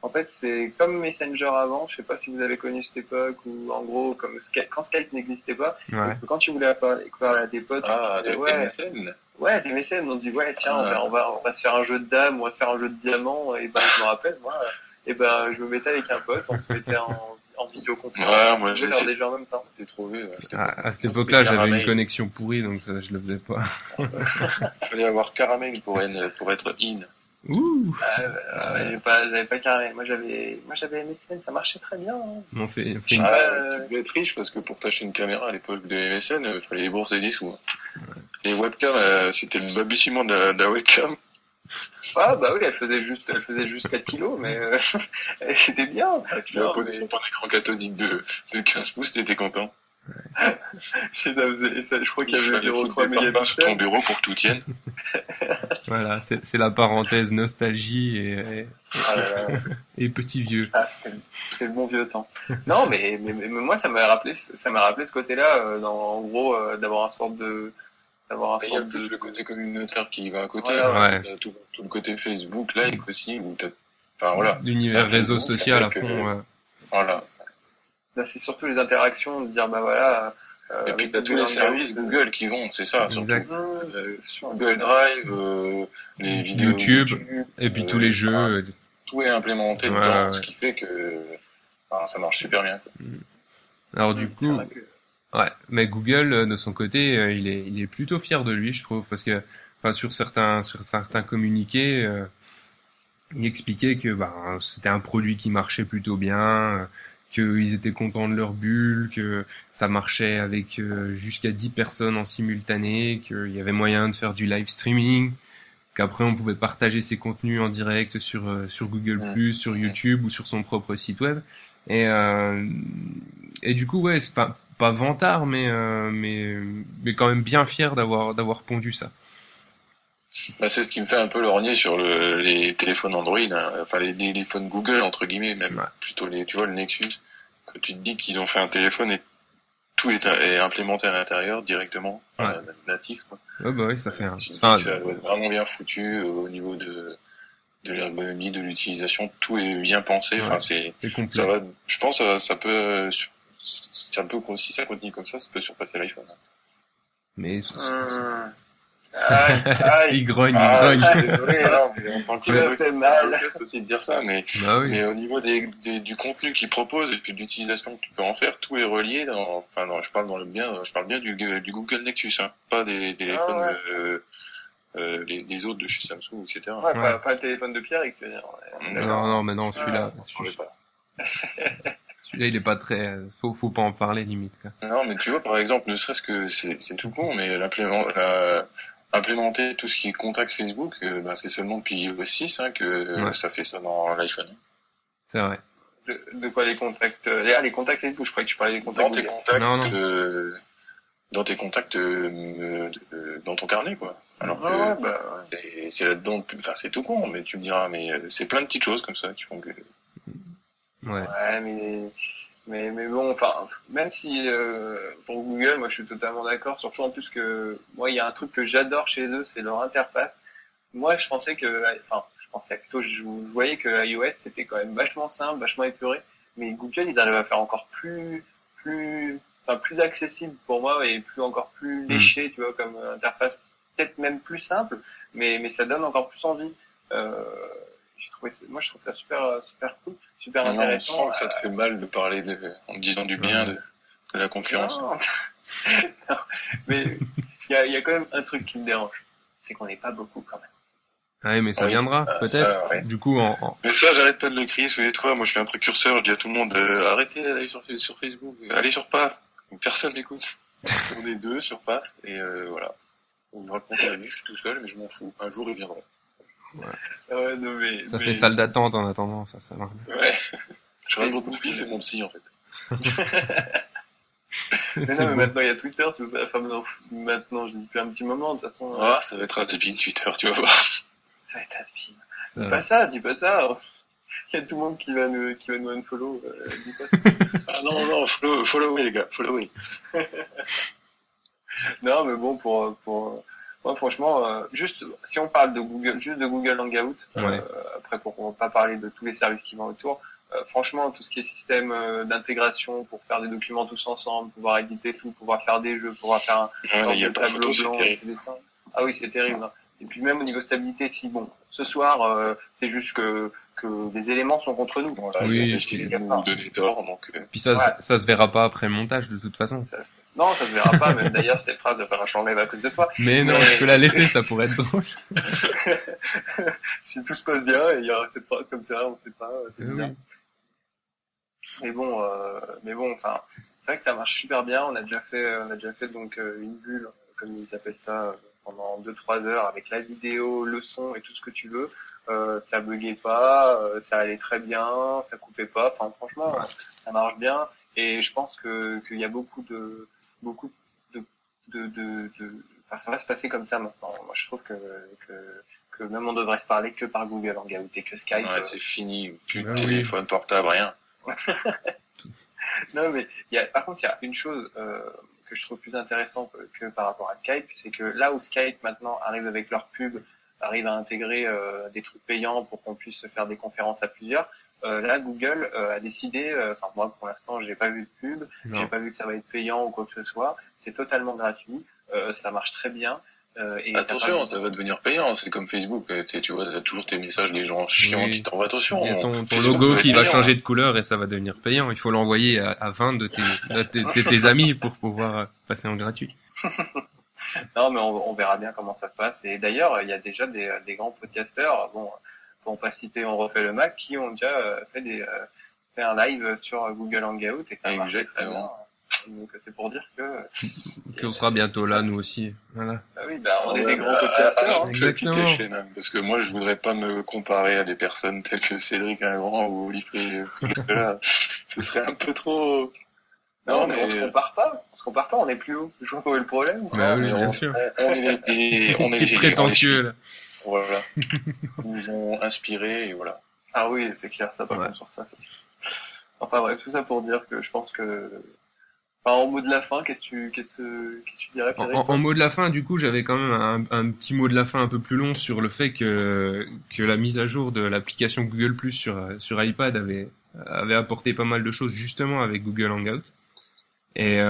Speaker 2: En fait, c'est comme Messenger avant. Je sais pas si vous avez connu cette époque où, en gros, comme Skype, quand Skype n'existait pas,
Speaker 3: Ouais.
Speaker 2: quand tu voulais parler à tes potes,
Speaker 4: Ah,
Speaker 2: tu disais,
Speaker 4: des MSN.
Speaker 2: ouais, des mécènes. On dit, ouais, tiens,
Speaker 4: Ah.
Speaker 2: on va se faire un jeu de dames, on va se faire un jeu de diamants. Et ben, je me rappelle, moi, et ben, je me mettais avec un pote, on se mettait en visioconférence.
Speaker 4: Ouais, moi,
Speaker 2: on
Speaker 4: j'ai
Speaker 2: pouvait faire des jeux en même temps.
Speaker 4: C'était trouvé, ouais.
Speaker 3: À cette époque-là, j'avais une connexion pourrie, donc ça, je le faisais pas.
Speaker 4: Il fallait avoir Caramel pour être in.
Speaker 3: Ouh!
Speaker 2: J'avais pas carré. Moi, j'avais MSN, ça marchait très bien. Hein.
Speaker 3: On fait une...
Speaker 4: Tu devais être riche parce que pour t'acheter une caméra à l'époque de MSN, il fallait débourser des sous. Les webcams, c'était le balbutiement de la webcam.
Speaker 2: Ah, bah oui, elle faisait juste 4 kilos, mais c'était bien.
Speaker 4: Tu l'as posé sur ton écran cathodique de 15 pouces, t'étais content.
Speaker 2: Je crois qu'il y avait 0,3
Speaker 4: sur ton
Speaker 2: mégapixels.
Speaker 4: bureau pour que tout tienne.
Speaker 3: Voilà, c'est la parenthèse nostalgie et petit vieux.
Speaker 2: Ah, c'était le bon vieux temps. Non, mais moi, ça m'a rappelé ce côté-là, en gros, d'avoir
Speaker 4: Il y a plus le côté communautaire qui va à côté.
Speaker 3: Ouais.
Speaker 4: Tout le côté Facebook, like aussi, où enfin voilà.
Speaker 3: L'univers réseau
Speaker 4: Facebook
Speaker 3: social à
Speaker 4: avec,
Speaker 3: fond. Ouais.
Speaker 4: Voilà.
Speaker 2: Là, c'est surtout les interactions, de dire, bah voilà.
Speaker 4: Et puis t'as tous les services Google qui vont, c'est ça, surtout.
Speaker 3: Exact.
Speaker 4: Google Drive, les vidéos
Speaker 3: YouTube, et puis tous les jeux.
Speaker 4: Voilà. Tout est implémenté
Speaker 3: Ouais,
Speaker 4: dedans,
Speaker 3: ouais.
Speaker 4: ce qui fait que ça marche super bien.
Speaker 3: Alors du coup, ouais, mais Google de son côté, il est plutôt fier de lui, je trouve, parce que, enfin, sur certains communiqués, il expliquait que c'était un produit qui marchait plutôt bien, qu'ils étaient contents de leur bulle, que ça marchait avec jusqu'à 10 personnes en simultané, qu'il y avait moyen de faire du live streaming, qu'après on pouvait partager ses contenus en direct sur Google+, sur YouTube ou sur son propre site web. Et du coup, ouais, c'est pas vantard, mais quand même bien fier d'avoir pondu ça.
Speaker 4: Bah, c'est ce qui me fait un peu lorgner sur les téléphones Android, hein. Enfin les téléphones Google entre guillemets, même plutôt tu vois le Nexus, que tu te dis qu'ils ont fait un téléphone et tout est implémenté à l'intérieur directement, natif quoi.
Speaker 3: Ouais, bah oui, ça fait
Speaker 4: ça doit être vraiment bien foutu au niveau de l'ergonomie, de l'utilisation, tout est bien pensé.
Speaker 3: Ouais,
Speaker 4: enfin
Speaker 3: c'est complet.
Speaker 4: Ça va, je pense ça peut si ça continue comme ça peut surpasser l'iPhone.
Speaker 3: Mais
Speaker 2: Aïe.
Speaker 3: il grogne.
Speaker 4: Désolé, non, mais en tant que
Speaker 2: fait mal.
Speaker 4: c'est aussi de dire ça, mais
Speaker 3: Bah oui.
Speaker 4: mais au niveau du contenu qu'ils proposent et puis de l'utilisation que tu peux en faire, tout est relié je parle bien du Google Nexus, hein, pas des téléphones, les autres de chez Samsung, etc.
Speaker 2: Ouais, pas le téléphone de Pierre, tu veux dire.
Speaker 3: Non, mais non, celui-là,
Speaker 4: pas.
Speaker 3: celui-là, il est pas très, faut pas en parler, limite, quoi.
Speaker 4: Non, mais tu vois, par exemple, ne serait-ce que c'est tout con, mais implémenter tout ce qui est contact Facebook, c'est seulement depuis iOS 6 que ça fait ça dans l'iPhone.
Speaker 3: C'est vrai.
Speaker 2: De quoi les contacts les contacts Facebook, je croyais que tu parlais des contacts.
Speaker 4: Dans tes contacts,
Speaker 3: non.
Speaker 4: Dans tes contacts, dans ton carnet, quoi. Alors c'est là-dedans, c'est tout con, mais tu me diras, mais c'est plein de petites choses comme ça qui font que.
Speaker 3: Ouais.
Speaker 2: Ouais, mais bon, enfin, même si pour Google, moi je suis totalement d'accord, surtout en plus que moi il y a un truc que j'adore chez eux, c'est leur interface. Moi je voyais que iOS c'était quand même vachement simple, vachement épuré, mais Google ils arrivent à faire encore plus accessible pour moi et encore plus léché, tu vois, comme interface, peut-être même plus simple, mais ça donne encore plus envie. Moi je trouve ça super cool. Super intéressant.
Speaker 4: On sent que ça te fait mal de parler en disant du bien de la concurrence.
Speaker 2: Non. Mais il y a quand même un truc qui me dérange, c'est qu'on n'est pas beaucoup quand même.
Speaker 3: Ouais, mais ça viendra, peut-être.
Speaker 4: Ça, ouais.
Speaker 3: Du coup,
Speaker 4: Mais ça, j'arrête pas de le crier sous les toits. Moi, je suis un précurseur. Je dis à tout le monde, arrêtez d'aller sur Facebook. Allez sur Path. Personne m'écoute. On est 2 sur Path. Et voilà. On me raconte la vie. Je suis tout seul, mais je m'en fous. Un jour, ils viendront.
Speaker 3: Ouais. Ça fait salle d'attente en attendant, ça va.
Speaker 4: Ouais. Je regarde beaucoup de vie, c'est mon psy, en fait.
Speaker 2: Mais non,
Speaker 3: C'est
Speaker 2: mais
Speaker 3: beau.
Speaker 2: maintenant il y a Twitter, tu veux pas, enfin maintenant je dis depuis un petit moment, de toute façon,
Speaker 4: Ah, ça va être un typique Twitter, tu vas voir.
Speaker 2: ça va être has-been.
Speaker 3: Ça-
Speaker 2: Dis pas ça. Il y a tout le monde qui va nous unfollow, dis pas ça.
Speaker 4: Ah non, followez les gars, followez.
Speaker 2: Non, mais bon, moi, franchement, juste, si on parle de Google Hangout,
Speaker 3: Ouais.
Speaker 2: après, pour qu'on va pas parler de tous les services qui vont autour, franchement, tout ce qui est système d'intégration pour faire des documents tous ensemble, pouvoir éditer tout, pouvoir faire des jeux, pouvoir faire un
Speaker 4: Ouais,
Speaker 2: sorte
Speaker 4: il y a
Speaker 2: de
Speaker 4: pas
Speaker 2: tableau
Speaker 4: photo, c'est
Speaker 2: blanc avec
Speaker 4: terrible.
Speaker 2: des dessins. Ah oui, c'est terrible. Hein. Et puis même au niveau stabilité, si bon, ce soir, c'est juste que les éléments sont contre nous.
Speaker 4: Voilà,
Speaker 3: Oui,
Speaker 4: ils ont
Speaker 3: puis-
Speaker 4: essayé de nous donner tort, donc
Speaker 3: Puis ça,
Speaker 2: Ouais.
Speaker 3: ça se verra pas après le montage de toute façon.
Speaker 2: Non, ça se verra pas, même d'ailleurs, cette phrase va faire un champ live à cause de toi.
Speaker 3: Mais non,
Speaker 2: Mais-
Speaker 3: je peux la laisser, ça pourrait être drôle.
Speaker 2: Si tout se passe bien, il y aura cette phrase comme ça, on sait pas, c'est
Speaker 3: Oui.
Speaker 2: bien. Mais bon, enfin, c'est vrai que ça marche super bien. On a déjà fait donc une bulle, comme ils appellent ça, pendant 2-3 heures avec la vidéo, le son et tout ce que tu veux. Ça buguait pas, ça allait très bien, ça coupait pas. Enfin, franchement,
Speaker 3: Ouais.
Speaker 2: ça marche bien. Et je pense qu'il y a beaucoup de, enfin, ça va se passer comme ça maintenant. Moi, je trouve que même on devrait se parler que par Google Hangout et que Skype.
Speaker 4: ouais, c'est fini. Plus de
Speaker 3: Ah oui.
Speaker 4: téléphone portable, rien.
Speaker 2: Non, mais par contre, il y a une chose que je trouve plus intéressante que par rapport à Skype, c'est que là où Skype maintenant arrive avec leur pub, arrive à intégrer des trucs payants pour qu'on puisse faire des conférences à plusieurs, là Google a décidé, enfin moi pour l'instant j'ai pas vu de pub, j'ai
Speaker 3: Non.
Speaker 2: pas vu que ça va être payant ou quoi que ce soit, c'est totalement gratuit, ça marche très bien. Et
Speaker 4: Attention, ça va devenir payant, c'est comme Facebook, tu vois, t'as toujours tes messages des gens chiants
Speaker 3: Oui.
Speaker 4: qui t'envoient, attention.
Speaker 3: Il y a ton
Speaker 4: Facebook
Speaker 3: logo
Speaker 4: va être
Speaker 3: qui va
Speaker 4: payant.
Speaker 3: changer de couleur et ça va devenir payant. Il faut l'envoyer à 20 de tes amis pour pouvoir passer en gratuit.
Speaker 2: Non, mais on verra bien comment ça se passe. Et d'ailleurs, il y a déjà des grands podcasteurs, bon, pour pas citer On refait le Mac, qui ont déjà fait un live sur Google Hangout et ça marche très bien.
Speaker 4: Exactement.
Speaker 2: Donc c'est pour dire que
Speaker 3: Qu'on sera bientôt là, nous aussi. Voilà.
Speaker 2: bah oui, bah on est
Speaker 4: Ouais,
Speaker 2: des grands
Speaker 4: à
Speaker 2: podcasteurs. Hein.
Speaker 4: une petite
Speaker 3: Exactement.
Speaker 4: échelle, même, parce que moi, je voudrais pas me comparer à des personnes telles que Cédric Ingrand ou Olivier, parce que là, ce serait un peu trop...
Speaker 2: Non, mais on se compare pas. On est plus haut. Je vois pas où est le problème.
Speaker 3: Bah oui,
Speaker 4: mais
Speaker 3: bien
Speaker 4: on,
Speaker 3: sûr.
Speaker 4: on est on est
Speaker 3: Petit
Speaker 4: les
Speaker 3: prétentieux, là.
Speaker 4: Voilà. Ils nous ont inspirés, et voilà.
Speaker 2: Ah oui, c'est clair, ça par
Speaker 3: Ouais.
Speaker 2: contre sur ça. Enfin bref, tout ça pour dire que je pense que... Enfin, en mot de la fin, qu'est-ce que tu dirais, Pierre?
Speaker 3: En mot de la fin, du coup, j'avais quand même un petit mot de la fin un peu plus long sur le fait que la mise à jour de l'application Google Plus sur iPad avait apporté pas mal de choses justement avec Google Hangout. Et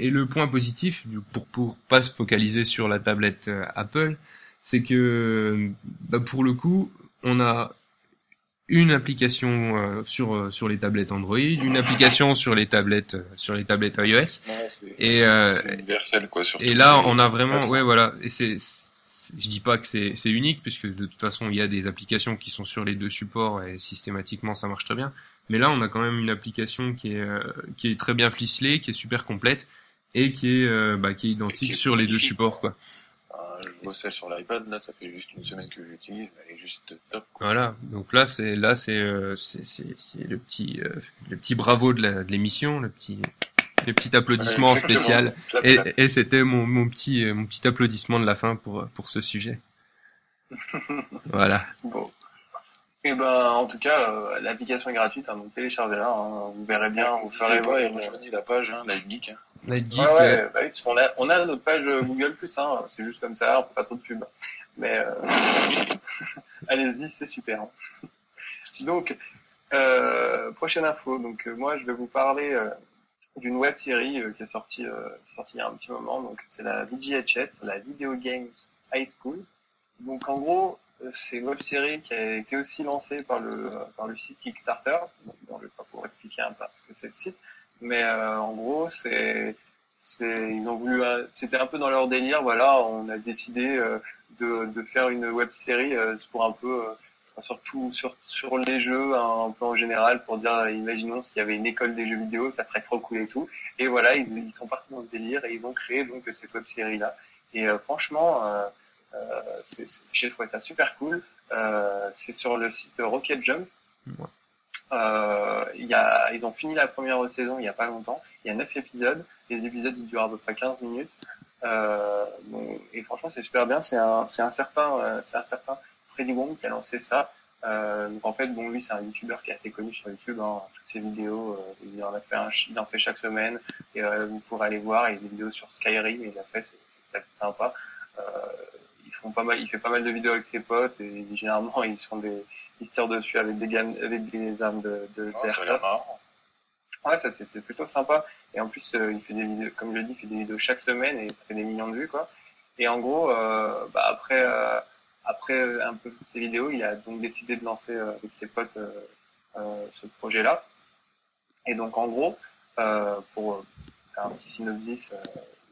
Speaker 3: le point positif, pour pas se focaliser sur la tablette Apple, c'est que bah, pour le coup, on a une application sur les tablettes Android, une application sur les tablettes iOS.
Speaker 4: Ouais,
Speaker 3: Et
Speaker 4: c'est universel, quoi, surtout.
Speaker 3: et là, on a vraiment,
Speaker 4: plateformes.
Speaker 3: ouais, voilà. Et je dis pas que c'est unique, puisque de toute façon, il y a des applications qui sont sur les deux supports et systématiquement, ça marche très bien. Mais là, on a quand même une application qui est très bien ficelée, qui est super complète et qui est identique
Speaker 4: Qui est
Speaker 3: sur les deux
Speaker 4: magnifique.
Speaker 3: supports, quoi.
Speaker 4: Je bossais sur l'iPad, là, ça fait juste une semaine que j'utilise, elle est juste top, quoi.
Speaker 3: Voilà. Donc là, c'est le petit bravo de l'émission, le petit applaudissement
Speaker 4: Ouais, exactement.
Speaker 3: spécial.
Speaker 4: Clap,
Speaker 3: Et,
Speaker 4: clap.
Speaker 3: et c'était mon petit applaudissement de la fin pour ce sujet. Voilà.
Speaker 2: Bon. Et ben, en tout cas, l'application est gratuite, hein, donc téléchargez-la, hein, vous verrez bien, vous ferez
Speaker 4: N'hésitez pas et
Speaker 2: votre...
Speaker 4: rejoignez la page, hein, Light Geek. Hein.
Speaker 3: Light Geek,
Speaker 2: Ouais, bah oui, parce on a notre page Google Plus, hein, c'est juste comme ça, on fait pas trop de pub. Mais allez-y, c'est super. Hein. Donc, prochaine info. Donc moi, je vais vous parler d'une web série qui est sortie il y a un petit moment. Donc c'est la VGHS, la Video Games High School. Donc en gros, c'est une web série qui a été aussi lancée par le site Kickstarter. Donc, bon, je vais pas pouvoir expliquer un peu ce que c'est le site, mais en gros, ils ont voulu, c'était un peu dans leur délire. Voilà, on a décidé de faire une web série pour un peu surtout sur les jeux, un peu en général, pour dire, imaginons s'il y avait une école des jeux vidéo, ça serait trop cool et tout. Et voilà, ils sont partis dans ce délire et ils ont créé donc cette web série là. Et franchement, j'ai trouvé ça super cool. C'est sur le site Rocket Jump.
Speaker 3: Ouais.
Speaker 2: Ils ont fini la première saison il y a pas longtemps. Il y a 9 épisodes. Les épisodes ils durent à peu près 15 minutes. Bon, et franchement c'est super bien. C'est un certain Freddy Wong qui a lancé ça. Donc en fait bon lui c'est un youtubeur qui est assez connu sur YouTube. Hein, toutes ses vidéos il en fait chaque semaine. Et vous pourrez aller voir. Il y a des vidéos sur Skyrim. Il a fait c'est assez sympa. Il fait pas mal de vidéos avec ses potes et généralement ils se tirent dessus avec des armes de
Speaker 4: Ça a l'air marrant.
Speaker 2: Ouais, ça c'est plutôt sympa. Et en plus, il fait des vidéos, comme je l'ai dit, il fait des vidéos chaque semaine et ça fait des millions de vues, quoi. Et en gros, après un peu toutes ces vidéos, il a donc décidé de lancer avec ses potes ce projet-là. Et donc en gros, pour faire un petit synopsis,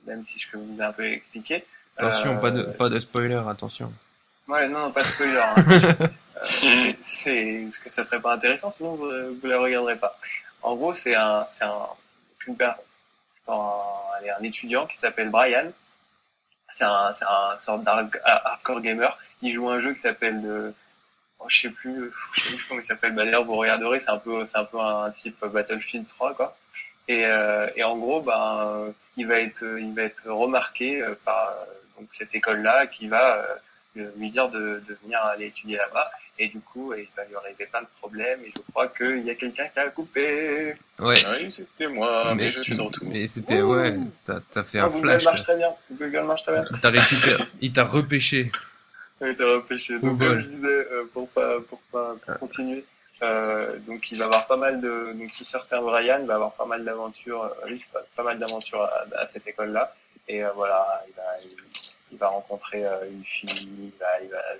Speaker 2: même si je vous ai un peu expliqué.
Speaker 3: Attention, pas de spoiler, attention.
Speaker 2: Ouais, non, pas de spoiler. Hein. Parce que ça serait pas intéressant, sinon vous la regarderez pas. En gros, c'est un étudiant qui s'appelle Brian. C'est un sorte hardcore gamer. Il joue un jeu qui s'appelle je sais plus comment il s'appelle. Bah, d'ailleurs, vous regarderez, c'est un peu un type Battlefield 3, quoi. Et en gros, il va être remarqué par donc cette école-là qui va lui dire de venir aller étudier là-bas. Et du coup, il va lui arriver plein de problèmes. Et je crois qu'il y a quelqu'un qui a coupé.
Speaker 3: Ouais.
Speaker 4: Oui, c'était moi, mais je suis de retour.
Speaker 3: Mais c'était, ouais, t'as fait un
Speaker 2: Google
Speaker 3: flash.
Speaker 2: marche très bien. Google marche très bien.
Speaker 3: Il t'a repêché.
Speaker 2: Il t'a repêché. Donc, comme je disais, pour continuer, donc il va avoir pas mal donc si certain Brian va avoir pas mal d'aventures, pas mal d'aventures à cette école-là. Et voilà, il va rencontrer une fille, il va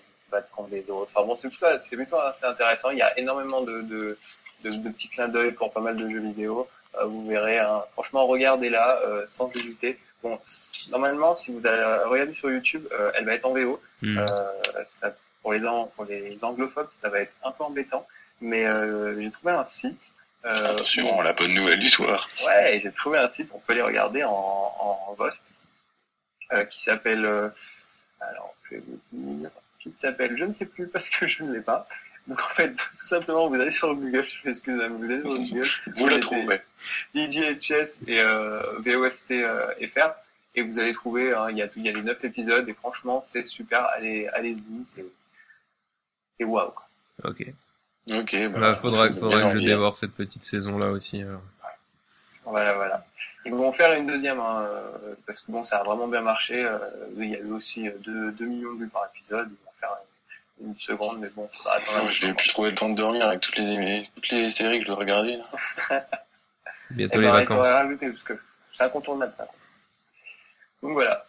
Speaker 2: se battre contre les autres. Enfin bon, c'est plutôt assez intéressant. Il y a énormément de petits clins d'œil pour pas mal de jeux vidéo. Vous verrez, hein. Franchement, regardez-la sans hésiter. Bon, normalement, si vous regardez sur YouTube, elle va être en VO. Ça, pour les anglophones, ça va être un peu embêtant. Mais j'ai trouvé un site.
Speaker 4: Attention, la bonne nouvelle du soir.
Speaker 2: Ouais, j'ai trouvé un site, on peut les regarder en Vost, qui s'appelle, alors je vais vous dire, qui s'appelle, je ne sais plus parce que je ne l'ai pas. Donc en fait, tout simplement, vous allez sur Google, excusez-moi, vous allez sur Google,
Speaker 4: vous la trouvez.
Speaker 2: DJHS et VOST FR, et vous allez trouver, hein, il y a les 9 épisodes, et franchement, c'est super, allez-y, c'est waouh, quoi.
Speaker 3: Ok.
Speaker 4: Ok,
Speaker 3: faudra que je dévore cette petite saison-là aussi, alors.
Speaker 2: Voilà. Ils vont faire une deuxième, hein, parce que bon, ça a vraiment bien marché. Il y a eu aussi 2 millions de vues par épisode. Ils vont faire une seconde, mais bon, faudra attendre.
Speaker 4: Je vais plus trouver le temps de dormir avec toutes les séries que je dois regarder. Là.
Speaker 3: Bientôt les vacances.
Speaker 2: Rajouter, parce que c'est incontournable. Ça. Donc voilà.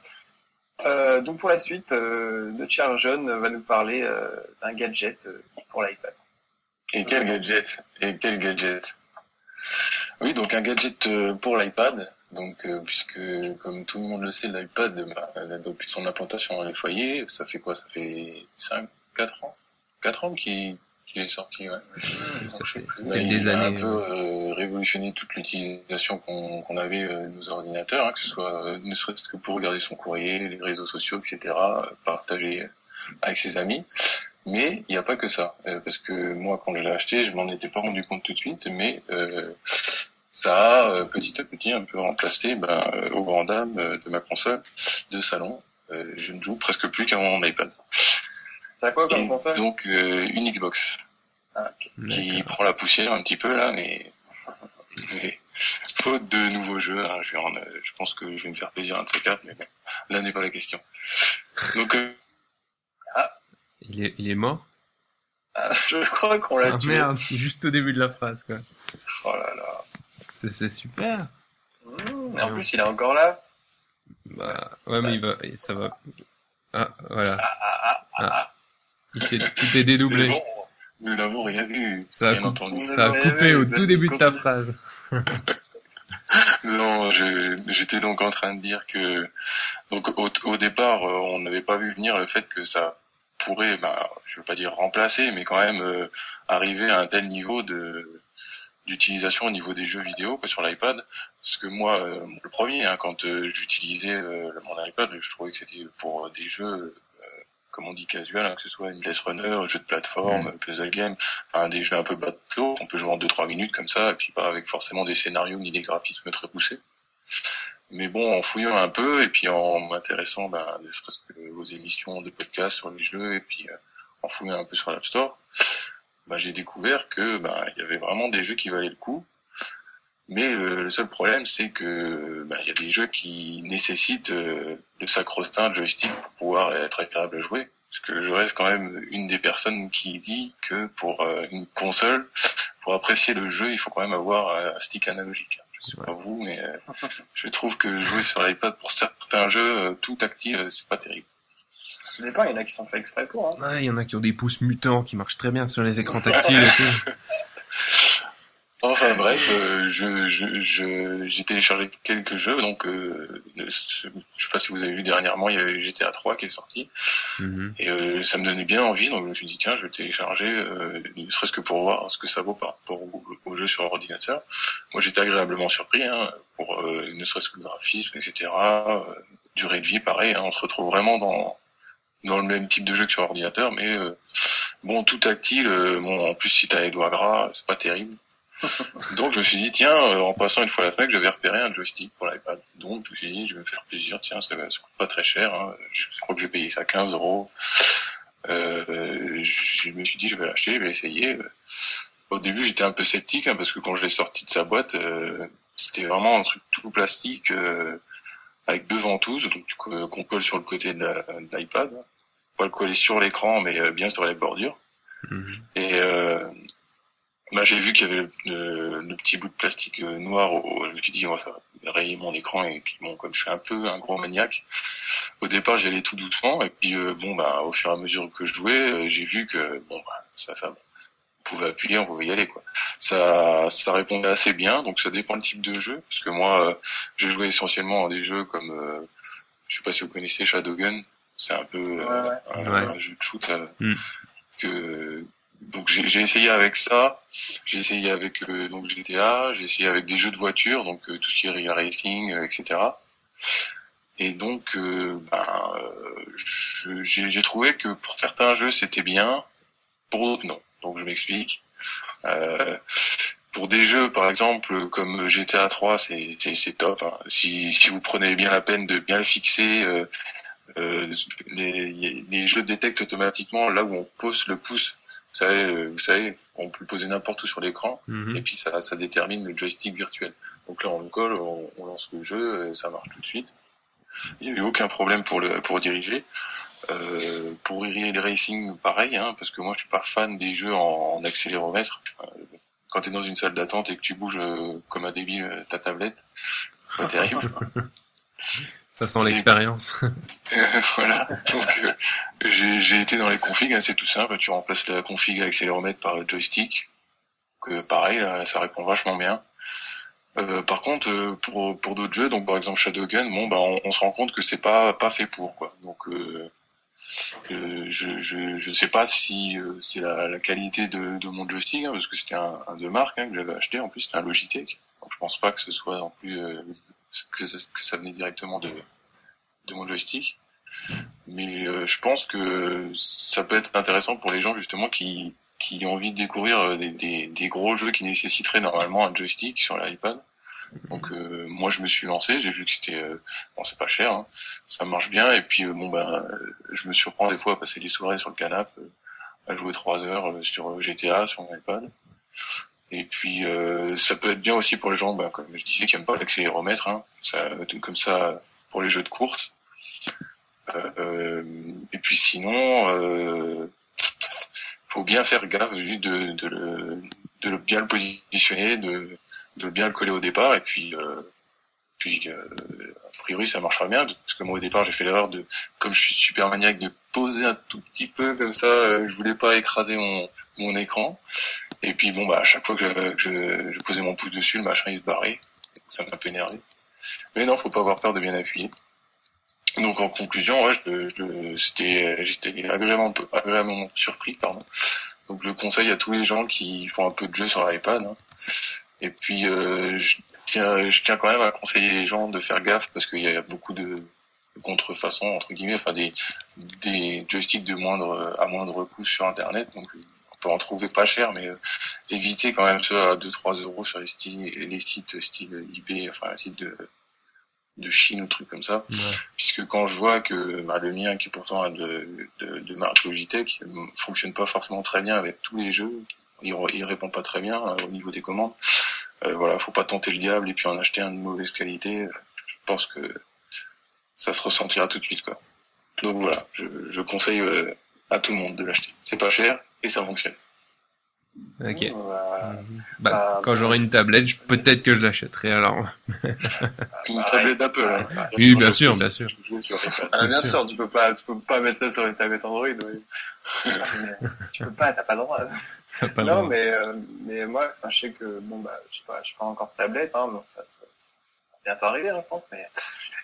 Speaker 2: Donc pour la suite, notre cher John va nous parler d'un gadget pour l'iPad.
Speaker 4: Et quel gadget? Oui, donc un gadget pour l'iPad. Donc, puisque, comme tout le monde le sait, l'iPad, depuis son implantation dans les foyers, ça fait quoi? Ça fait 4 ans? 4 ans qu'il est sorti, ouais.
Speaker 3: Ça fait
Speaker 4: des années. Il a un peu révolutionné toute l'utilisation qu'on avait de nos ordinateurs, hein, que ce soit ne serait-ce que pour regarder son courrier, les réseaux sociaux, etc., partager avec ses amis. Mais il n'y a pas que ça, parce que moi, quand je l'ai acheté, je m'en étais pas rendu compte tout de suite, mais ça a petit à petit un peu remplacé aux grandes dames de ma console de salon. Je ne joue presque plus qu'à mon iPad.
Speaker 2: C'est quoi comme console?
Speaker 4: Donc une Xbox, qui prend la poussière un petit peu là, mais faute de nouveaux jeux, hein, je pense que je vais me faire plaisir un de ces quatre, mais bon, là n'est pas la question. Donc
Speaker 3: il est mort?
Speaker 2: Je crois qu'on l'a tué.
Speaker 3: Merde, juste au début de la phrase, quoi.
Speaker 2: Oh là là.
Speaker 3: C'est super.
Speaker 2: En plus, il est encore là.
Speaker 3: Ouais, mais ça va. Ah, voilà. Tout est dédoublé.
Speaker 4: Bon, nous n'avons rien vu.
Speaker 3: Ça a coupé au tout début de ta phrase.
Speaker 4: Non, j'étais donc en train de dire que, donc, au départ, on n'avait pas vu venir le fait que ça pourrait, je veux pas dire remplacer, mais quand même arriver à un tel niveau d'utilisation au niveau des jeux vidéo sur l'iPad, parce que moi le premier, hein, quand j'utilisais mon iPad, je trouvais que c'était pour des jeux comme on dit casual, hein, que ce soit une Death Runner, jeu de plateforme, puzzle game, enfin des jeux un peu bateau, on peut jouer en 2-3 minutes comme ça, et puis pas avec forcément des scénarios ni des graphismes très poussés. Mais bon, en fouillant un peu, et puis en m'intéressant, ne serait-ce que aux émissions de podcast sur les jeux, et puis en fouillant un peu sur l'App Store, j'ai découvert que il y avait vraiment des jeux qui valaient le coup. Mais le seul problème, c'est que il y a des jeux qui nécessitent le sacro-saint joystick pour pouvoir être agréable à jouer. Parce que je reste quand même une des personnes qui dit que pour une console, pour apprécier le jeu, il faut quand même avoir un stick analogique. Je sais pas vous, mais je trouve que jouer sur l'iPad pour certains jeux tout tactile, c'est pas terrible.
Speaker 2: Ça dépend, il y en a qui sont faits exprès pour. Hein.
Speaker 3: Ouais, il y en a qui ont des pouces mutants qui marchent très bien sur les écrans tactiles et tout.
Speaker 4: Enfin bref, j'ai téléchargé quelques jeux, donc je sais pas si vous avez vu dernièrement, il y avait GTA 3 qui est sorti, et ça me donnait bien envie, donc je me suis dit tiens, je vais le télécharger, ne serait-ce que pour voir ce que ça vaut par rapport au jeu sur ordinateur. Moi j'étais agréablement surpris, hein, pour ne serait-ce que le graphisme, etc. Durée de vie, pareil, hein, on se retrouve vraiment dans le même type de jeu que sur ordinateur, mais bon, tout tactile, en plus si t'as les doigts gras, c'est pas terrible. Donc je me suis dit tiens, en passant une fois à la FNAC, j'avais repéré un joystick pour l'iPad. Donc je me suis dit je vais me faire plaisir, tiens, ça coûte pas très cher, hein. Je crois que j'ai payé ça 15 €. Je me suis dit je vais l'acheter, je vais essayer. Au début j'étais un peu sceptique, hein, parce que quand je l'ai sorti de sa boîte, c'était vraiment un truc tout plastique, avec 2 ventouses, donc qu'on colle sur le côté de l'iPad. Pas le coller sur l'écran, mais bien sur les bordures. Et j'ai vu qu'il y avait le petit bout de plastique noir. Je me suis dit, on va faire rayer mon écran. Et puis bon, comme je suis un peu un gros maniaque, au départ j'y allais tout doucement. Et puis au fur et à mesure que je jouais, j'ai vu que ça, on pouvait appuyer, on pouvait y aller, quoi. Ça répondait assez bien. Donc ça dépend le type de jeu, parce que moi, j'ai joué essentiellement à des jeux comme, je sais pas si vous connaissez Shadowgun. C'est un peu un jeu de shoot donc j'ai essayé avec ça, j'ai essayé avec donc GTA, j'ai essayé avec des jeux de voiture, donc tout ce qui est real racing, etc. Et donc j'ai trouvé que pour certains jeux c'était bien, pour d'autres non. Donc je m'explique. Pour des jeux par exemple comme GTA 3, c'est top, hein. Si vous prenez bien la peine de bien le fixer, les jeux détectent automatiquement là où on pose le pouce. Vous savez, on peut le poser n'importe où sur l'écran, et puis ça détermine le joystick virtuel. Donc là, on le colle, on lance le jeu, et ça marche tout de suite. Il n'y a eu aucun problème pour diriger. Pour real racing, pareil, hein, parce que moi, je suis pas fan des jeux en accéléromètre. Quand t'es dans une salle d'attente et que tu bouges comme un débile ta tablette, c'est pas terrible.
Speaker 3: Ça sent l'expérience.
Speaker 4: Voilà. Donc j'ai été dans les configs, hein, c'est tout simple. Tu remplaces la config accéléromètre par le joystick. Pareil, là, ça répond vachement bien. Par contre, pour d'autres jeux, donc par exemple Shadowgun, on se rend compte que c'est pas fait pour, quoi. Donc je sais pas si c'est la qualité de mon joystick, hein, parce que c'était un de marque, hein, que j'avais acheté. En plus, c'était un Logitech. Donc je pense pas que ce soit non plus que ça venait directement de mon joystick. Mais je pense que ça peut être intéressant pour les gens justement qui ont envie de découvrir des gros jeux qui nécessiteraient normalement un joystick sur l'iPad. Donc moi je me suis lancé, j'ai vu que c'était c'est pas cher, hein, ça marche bien, et puis je me surprends des fois à passer des soirées sur le canapé à jouer 3 heures sur GTA sur mon iPad. Et puis ça peut être bien aussi pour les gens, comme je disais, qui aiment pas l'accéléromètre, hein, comme ça pour les jeux de course. Et puis sinon, faut bien faire gaffe juste de le bien le positionner, de bien le coller au départ, et puis a priori ça marchera bien, parce que moi au départ j'ai fait l'erreur comme je suis super maniaque, de poser un tout petit peu comme ça, je voulais pas écraser mon écran, et puis à chaque fois que je posais mon pouce dessus, le machin il se barrait, ça m'a un peu énervé. Mais non, faut pas avoir peur de bien appuyer. Donc en conclusion, j'étais agréablement surpris, pardon. Donc je le conseille à tous les gens qui font un peu de jeu sur l'iPad, hein. Et puis je tiens quand même à conseiller les gens de faire gaffe, parce qu'il y a beaucoup de contrefaçons entre guillemets, enfin des joysticks à moindre coût sur internet. Donc on peut en trouver pas cher, mais éviter quand même ceux à 2-3 euros sur les sites style eBay, enfin les sites de Chine ou trucs comme ça.
Speaker 3: Ouais.
Speaker 4: Puisque quand je vois que le mien, qui est pourtant de marque Logitech, fonctionne pas forcément très bien avec tous les jeux, il répond pas très bien au niveau des commandes. Voilà, faut pas tenter le diable et puis en acheter un de mauvaise qualité. Je pense que ça se ressentira tout de suite, quoi. Donc voilà, je conseille à tout le monde de l'acheter. C'est pas cher et ça fonctionne.
Speaker 3: Ok. Quand j'aurai une tablette, peut-être que je l'achèterai alors.
Speaker 2: Une tablette d'Apple. Hein.
Speaker 3: Oui, bien sûr, bien sûr.
Speaker 2: Bien sûr, tu peux pas mettre ça sur une tablette Android. Oui. Tu peux pas, t'as pas le droit. Non, mais moi, je sais que je sais pas encore de tablette, hein, donc ça va bientôt arriver, hein, je pense.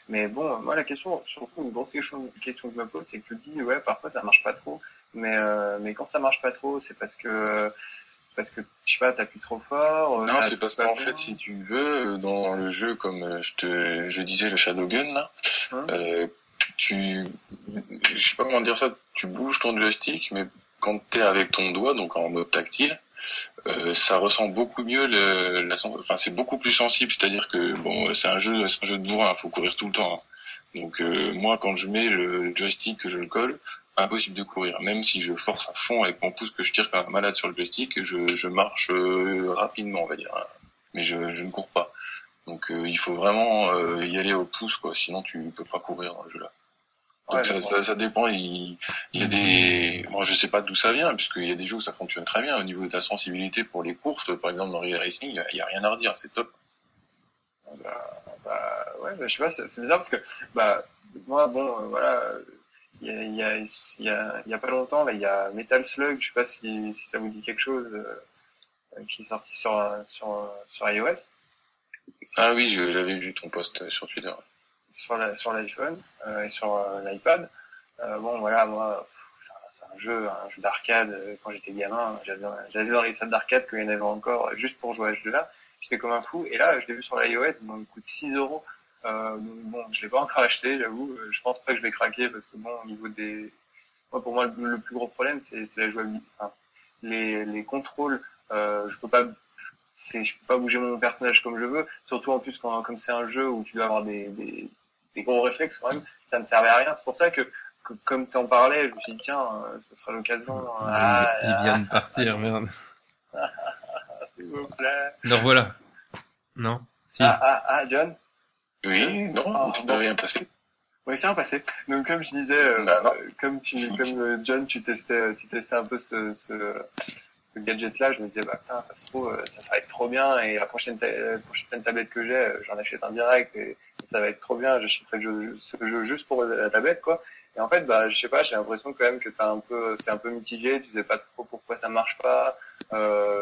Speaker 2: Mais bon, moi la question, surtout une grosse question que je me pose, c'est que tu dis ouais, parfois ça marche pas trop, mais quand ça marche pas trop, c'est parce que je sais pas, t'appuies trop fort.
Speaker 4: Non, c'est parce qu'en fait, si tu veux, dans le jeu comme je disais le Shadowgun là, je sais pas comment dire ça, tu bouges ton joystick, mais quand t'es avec ton doigt, donc en mode tactile, ça ressent beaucoup mieux enfin c'est beaucoup plus sensible, c'est-à-dire que bon, c'est un jeu de bourrin, faut courir tout le temps. Hein. Donc moi quand je mets le joystick, que je le colle, impossible de courir, même si je force à fond avec mon pouce, que je tire comme un malade sur le joystick, je marche rapidement, on va dire, hein. Mais je ne cours pas. Donc il faut vraiment y aller au pouce, quoi, sinon tu peux pas courir dans le jeu là. Donc ça dépend. Il y a des, moi je sais pas d'où ça vient, puisqu'il y a des jeux où ça fonctionne très bien au niveau de la sensibilité pour les courses. Par exemple dans Real Racing, il y a rien à redire, c'est top.
Speaker 2: Ouais, je sais pas, c'est bizarre parce que moi voilà, il y a pas longtemps là, il y a Metal Slug, je sais pas si ça vous dit quelque chose, qui est sorti sur iOS.
Speaker 4: Ah oui, j'avais vu ton post sur Twitter.
Speaker 2: Sur l'iPhone et sur l'iPad. Bon voilà, moi c'est un jeu d'arcade. Quand j'étais gamin, j'avais dans les salles d'arcade qu'il y en avait encore juste pour jouer à ce jeu-là. J'étais comme un fou. Et là, je l'ai vu sur l'iOS, bon, il coûte 6 euros. Donc bon, je l'ai pas encore acheté, j'avoue. Je pense pas que je vais craquer parce que bon, au niveau pour moi, le plus gros problème, c'est la jouabilité. Enfin, les contrôles, je peux pas bouger mon personnage comme je veux. Surtout en plus comme c'est un jeu où tu dois avoir des gros réflexes quand même, ça me servait à rien. C'est pour ça que comme tu en parlais, je me suis dit tiens, ça sera l'occasion.
Speaker 3: Il vient de partir, merde.
Speaker 2: S'il vous plaît.
Speaker 3: Donc voilà. Non. Si.
Speaker 2: John.
Speaker 4: Oui, non, tu n'as rien passé.
Speaker 2: Oui, c'est un passé. Donc comme je disais, comme John, tu testais un peu ce gadget-là, je me disais putain, ça se trouve, ça va être trop bien, et la prochaine tablette que j'ai, j'en achète un direct et ça va être trop bien, j'achèterai ce jeu juste pour la tablette, quoi. Et en fait, je sais pas, j'ai l'impression quand même que c'est un peu mitigé, tu sais pas trop pourquoi ça marche pas.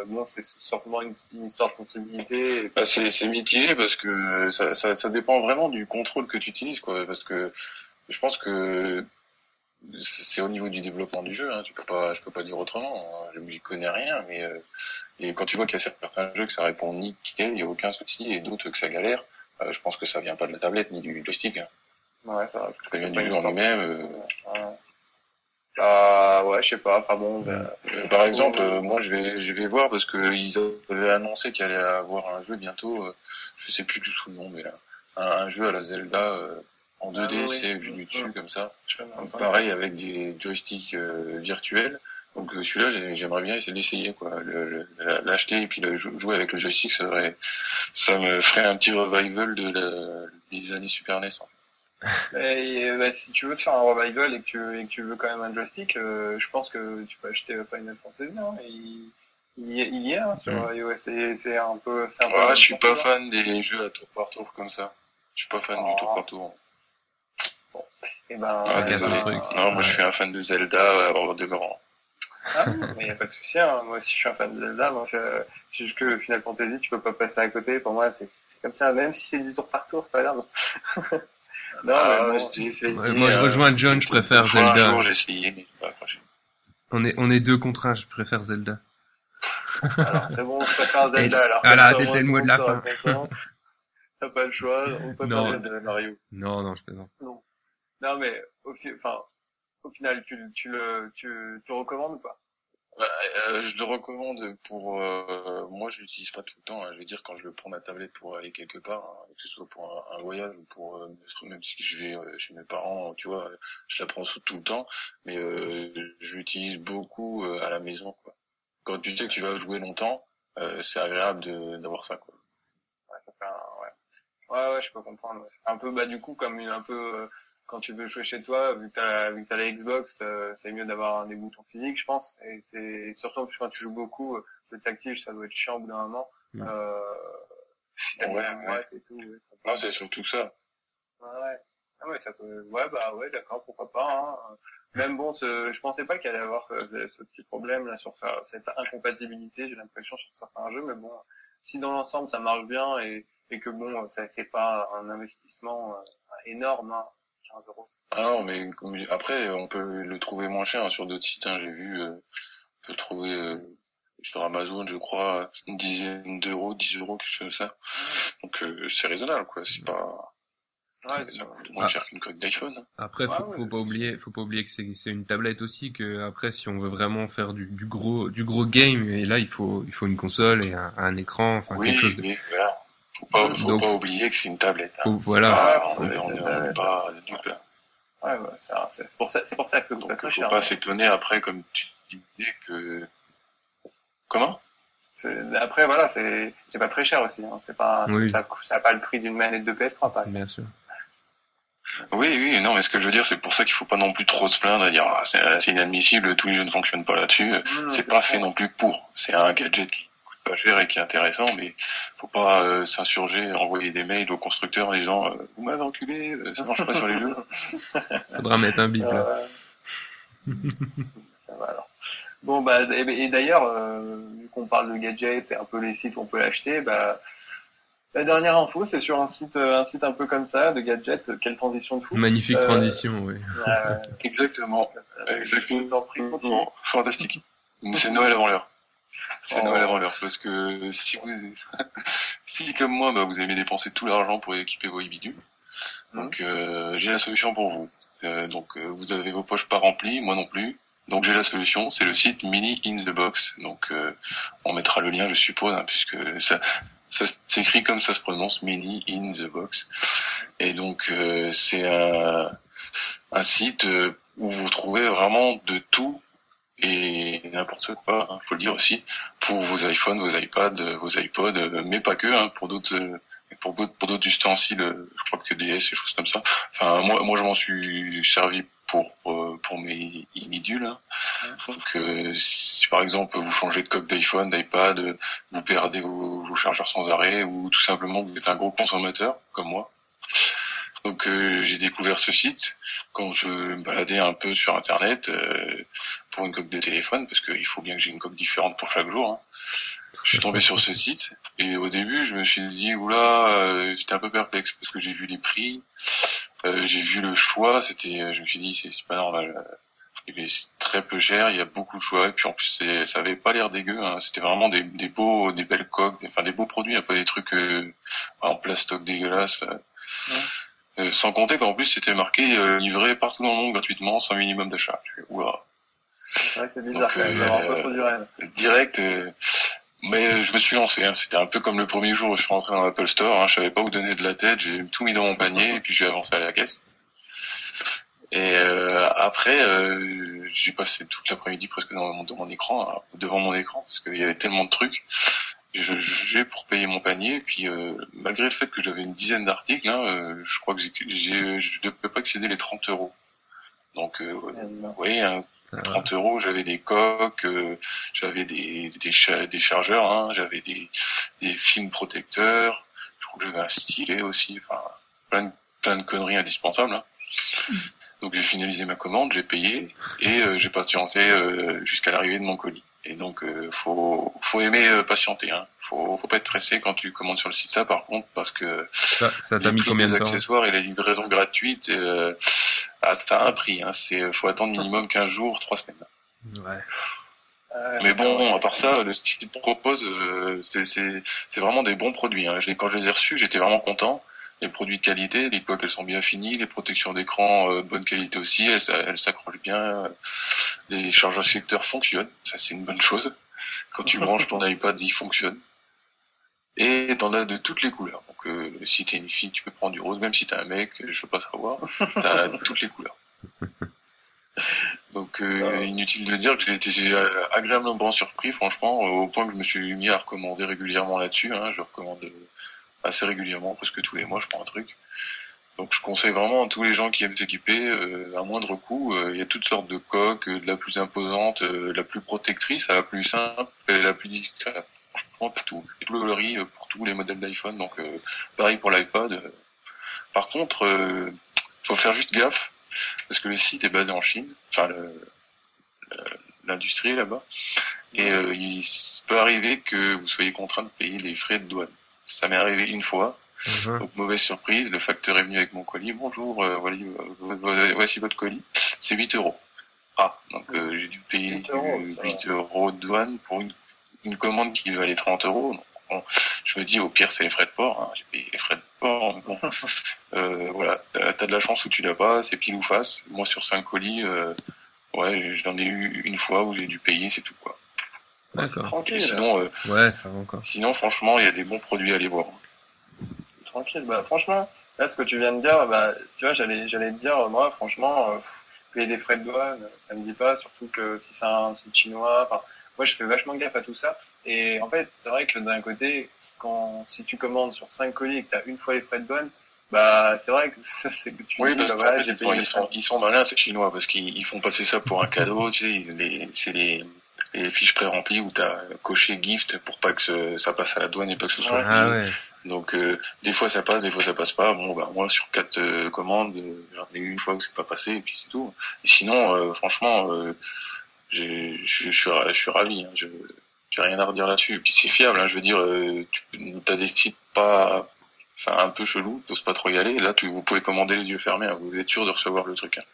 Speaker 2: Bon, c'est sûrement une histoire de sensibilité.
Speaker 4: C'est mitigé parce que ça dépend vraiment du contrôle que tu utilises, quoi, parce que je pense que c'est au niveau du développement du jeu, hein. Je peux pas dire autrement, hein. J'y connais rien, mais et quand tu vois qu'il y a certains jeux que ça répond nickel, il y a aucun souci, et d'autres que ça galère, je pense que ça vient pas de la tablette ni du joystick, hein.
Speaker 2: Ouais, ça
Speaker 4: vient du jeu en lui-même.
Speaker 2: Ouais, je sais pas. Enfin bon.
Speaker 4: Par exemple, moi je vais voir parce que ils avaient annoncé qu'il allait avoir un jeu bientôt. Je sais plus du tout le nom, mais là, un jeu à la Zelda. En 2D, c'est vu du dessus comme ça. Donc, pareil avec des joysticks virtuels. Donc celui-là, j'aimerais bien essayer de l'essayer, quoi. L'acheter et puis jouer avec le joystick, ça me ferait un petit revival des années Super NES. En fait.
Speaker 2: Et si tu veux te faire un revival et que tu veux quand même un joystick, je pense que tu peux acheter Final Fantasy, hein, il y est, hein, sur iOS. C'est un peu.
Speaker 4: Je suis pas fan des jeux à tour par tour comme ça. Je suis pas fan du tour par tour.
Speaker 2: Bon.
Speaker 4: Désolé. Non, moi je suis un fan de Zelda en demeurant.
Speaker 2: Ah oui, mais y a pas de souci, hein. Moi aussi je suis un fan de Zelda. C'est juste que Final Fantasy, tu peux pas passer à côté. Pour moi, c'est comme ça. Même si c'est du tour par tour, c'est pas grave. Non, mais bon, j'ai essayé.
Speaker 3: Moi, je rejoins John, je préfère Zelda.
Speaker 4: Un jour, j'ai essayé, mais pas accroché.
Speaker 3: On est 2 contre 1, je préfère Zelda.
Speaker 2: Alors, c'est bon, je préfère Zelda, alors.
Speaker 3: Voilà, c'était le mot de la fin.
Speaker 2: T'as pas le choix, on peut pas Zelda Mario.
Speaker 3: Non, je plaisante.
Speaker 2: Non. Non, mais au final, tu recommandes ou pas?
Speaker 4: Je le recommande pour moi je l'utilise pas tout le temps, hein. Je veux dire quand je le prends ma tablette pour aller quelque part, hein, que ce soit pour un voyage ou pour même si je vais chez mes parents, tu vois, je la prends tout le temps, mais je l'utilise beaucoup à la maison, quoi. Quand tu sais que tu vas jouer longtemps, c'est agréable d'avoir ça, quoi.
Speaker 2: Ouais, ça fait ouais, je peux comprendre. Ouais. C'est un peu, du coup, comme un peu, quand tu veux jouer chez toi, vu que t'as la Xbox, c'est mieux d'avoir des boutons physiques, je pense. Et c'est, surtout quand tu joues beaucoup, le tactile, ça doit être chiant au bout d'un moment. Si t'as des boîtes et tout, ouais, ça peut...
Speaker 4: Non, c'est surtout ça.
Speaker 2: Ouais. Ah ouais, ça peut, ouais, d'accord, pourquoi pas, hein. Même bon, je pensais pas qu'il allait avoir ce petit problème, là, sur cette incompatibilité, j'ai l'impression, sur certains jeux, mais bon, si dans l'ensemble ça marche bien et que bon, c'est pas un investissement énorme, hein, 15 €.
Speaker 4: Ah non, mais après, on peut le trouver moins cher, hein, sur d'autres sites, hein. J'ai vu, on peut le trouver sur Amazon, je crois, une dizaine d'euros, 10 €, quelque chose comme ça. Donc c'est raisonnable, quoi. C'est pas,
Speaker 2: Ouais,
Speaker 4: ça coûte moins cher qu'une coque d'iPhone, hein.
Speaker 3: Après, faut pas oublier que c'est une tablette aussi, que après, si on veut vraiment faire du gros game, et là, il faut une console et un écran, enfin, quelque chose de...
Speaker 4: Oui, voilà. Faut pas oublier que c'est une tablette, hein.
Speaker 3: Voilà.
Speaker 4: On est pas dupes, hein.
Speaker 2: Ouais, c'est pour ça que c'est très cher.
Speaker 4: Faut pas s'étonner après, comme tu disais que... Comment?
Speaker 2: Après, voilà, c'est pas très cher aussi, hein. Ça a pas le prix d'une manette de PS3, par exemple.
Speaker 3: Bien sûr.
Speaker 4: Oui, non, mais ce que je veux dire, c'est pour ça qu'il faut pas non plus trop se plaindre et dire, c'est inadmissible, tous les jeux ne fonctionnent pas là-dessus. C'est pas fait non plus pour. C'est un gadget qui coûte pas cher et qui est intéressant, mais faut pas s'insurger, envoyer des mails aux constructeurs en disant, vous m'avez enculé, ça marche pas sur les jeux.
Speaker 3: Faudra mettre un bip, là.
Speaker 2: Ça va, alors. Bon, et d'ailleurs, vu qu'on parle de gadgets et un peu les sites où on peut l'acheter, la dernière info, c'est sur un site un peu comme ça, de gadgets. Quelle transition de fou.
Speaker 3: Magnifique transition, oui.
Speaker 4: Exactement.
Speaker 2: Exactement.
Speaker 4: Bon, fantastique. C'est Noël avant l'heure. C'est Noël avant l'heure, parce que si comme moi, vous aimez dépenser tout l'argent pour équiper vos bidules, donc j'ai la solution pour vous. Donc vous avez vos poches pas remplies, moi non plus. Donc j'ai la solution, c'est le site Mini in the Box. Donc on mettra le lien, je suppose, hein, puisque ça s'écrit comme ça se prononce, Mini in the Box. Et donc c'est un site où vous trouvez vraiment de tout et n'importe quoi, hein, faut le dire aussi, pour vos iPhones, vos iPads, vos iPods, mais pas que, hein, pour d'autres ustensiles, je crois que DS et choses comme ça. Enfin, moi je m'en suis servi pour mes bidules, hein. Donc si par exemple vous changez de coque d'iPhone, d'iPad, vous perdez vos chargeurs sans arrêt, ou tout simplement vous êtes un gros consommateur comme moi. Donc j'ai découvert ce site quand je me baladais un peu sur internet pour une coque de téléphone, parce qu'il faut bien que j'ai une coque différente pour chaque jour, hein. Je suis tombé sur ce site et au début je me suis dit oula, j'étais un peu perplexe parce que j'ai vu les prix, j'ai vu le choix, je me suis dit c'est pas normal. Il est très peu cher, il y a beaucoup de choix, et puis en plus ça avait pas l'air dégueu, hein. C'était vraiment des belles coques, des beaux produits, pas des trucs en plastoc dégueulasse. Sans compter qu'en plus c'était marqué livré partout dans le monde gratuitement sans minimum d'achat. Oula.
Speaker 2: C'est vrai que c'est bizarre, un peu trop du rêve.
Speaker 4: Direct, mais je me suis lancé, hein. C'était un peu comme le premier jour où je suis rentré dans l'Apple Store, hein. Je savais pas où donner de la tête, j'ai tout mis dans mon panier et puis j'ai avancé à la caisse. Et après, j'ai passé toute l'après-midi presque devant mon écran, parce qu'il y avait tellement de trucs. J'ai pour payer mon panier, et puis malgré le fait que j'avais une dizaine d'articles, hein, je crois que je devais pas excéder les 30 €. Donc, vous voyez, hein, 30 €, j'avais des coques, j'avais des chargeurs, hein, j'avais des films protecteurs, je crois que j'avais un stylet aussi, enfin, plein de conneries indispensables, hein. Donc j'ai finalisé ma commande, j'ai payé et j'ai patienté jusqu'à l'arrivée de mon colis. Et donc faut aimer patienter, hein. Faut pas être pressé quand tu commandes sur le site, ça par contre, parce que
Speaker 3: ça t'a mis combien de temps?
Speaker 4: Les accessoires et les livraisons gratuites, ça a un prix, hein. Faut attendre minimum 15 jours, 3 semaines. Ouais. Mais bon, à part ça, le site propose, c'est vraiment des bons produits, hein. Quand je les ai reçus, j'étais vraiment content. les produits de qualité, les coques elles sont bien finies, les protections d'écran de bonne qualité aussi, elles s'accrochent bien, les chargeurs secteurs fonctionnent, ça c'est une bonne chose. Quand tu branches ton iPad, il fonctionne. Et t'en as de toutes les couleurs. Donc si t'es une fille, tu peux prendre du rose, même si t'es un mec, je veux pas savoir, t'as toutes les couleurs. Donc inutile de dire que j'ai été agréablement surpris, franchement, au point que je me suis mis à recommander régulièrement là-dessus. Hein, je recommande assez régulièrement, presque tous les mois, je prends un truc. Donc je conseille vraiment à tous les gens qui aiment s'équiper, à moindre coût. Il y a toutes sortes de coques, de la plus imposante, la plus protectrice, à la plus simple et la plus discrète. Franchement, pour tout. Et coloris pour tous les modèles d'iPhone. Donc pareil pour l'iPad. Par contre, faut faire juste gaffe, parce que le site est basé en Chine, enfin l'industrie est là-bas, et il peut arriver que vous soyez contraint de payer des frais de douane. Ça m'est arrivé une fois. Donc mauvaise surprise, le facteur est venu avec mon colis. Bonjour, voici votre colis. C'est 8 euros. Ah, donc j'ai dû payer 8 euros de douane pour une commande qui valait 30 euros. Donc, bon, je me dis au pire c'est les frais de port. Hein. J'ai payé les frais de port. Mais bon, voilà, t'as de la chance ou tu l'as pas. C'est pile ou face. Moi sur 5 colis, ouais, j'en ai eu une fois où j'ai dû payer, c'est tout quoi.
Speaker 3: D'accord.
Speaker 2: Tranquille.
Speaker 4: Et sinon,
Speaker 3: Ouais, ça va encore.
Speaker 4: sinon franchement il y a des bons produits à aller voir.
Speaker 2: Tranquille. Bah, franchement, là, ce que tu viens de dire, bah, tu vois, j'allais te dire, moi, franchement, payer des frais de douane, ça me dit pas, surtout que si c'est un site chinois, enfin, moi, je fais vachement gaffe à tout ça. Et en fait, c'est vrai que d'un côté, si tu commandes sur 5 colis et que t'as une fois les frais de douane, bah, c'est vrai que ça, c'est que tu
Speaker 4: Oui,
Speaker 2: dis,
Speaker 4: parce
Speaker 2: bah,
Speaker 4: qu'en
Speaker 2: voilà,
Speaker 4: fait,
Speaker 2: j'ai payé
Speaker 4: ils sont malins, ces Chinois, parce qu'ils font passer ça pour un cadeau, tu sais, c'est les fiches pré-remplies où t'as coché gift pour pas que ça passe à la douane et pas que ce soit
Speaker 3: Ah
Speaker 4: fouillé.
Speaker 3: ouais.
Speaker 4: Donc, des fois ça passe, des fois ça passe pas. Bon, bah, moi, sur 4 commandes, j'en ai eu une fois où c'est pas passé, et puis c'est tout. Et sinon, franchement, je suis ravi, hein, j'ai rien à redire là-dessus. Et puis c'est fiable, hein, je veux dire, t'as des sites pas, enfin, un peu chelou, t'oses pas trop y aller. Là, vous pouvez commander les yeux fermés, hein, vous êtes sûr de recevoir le truc. Hein.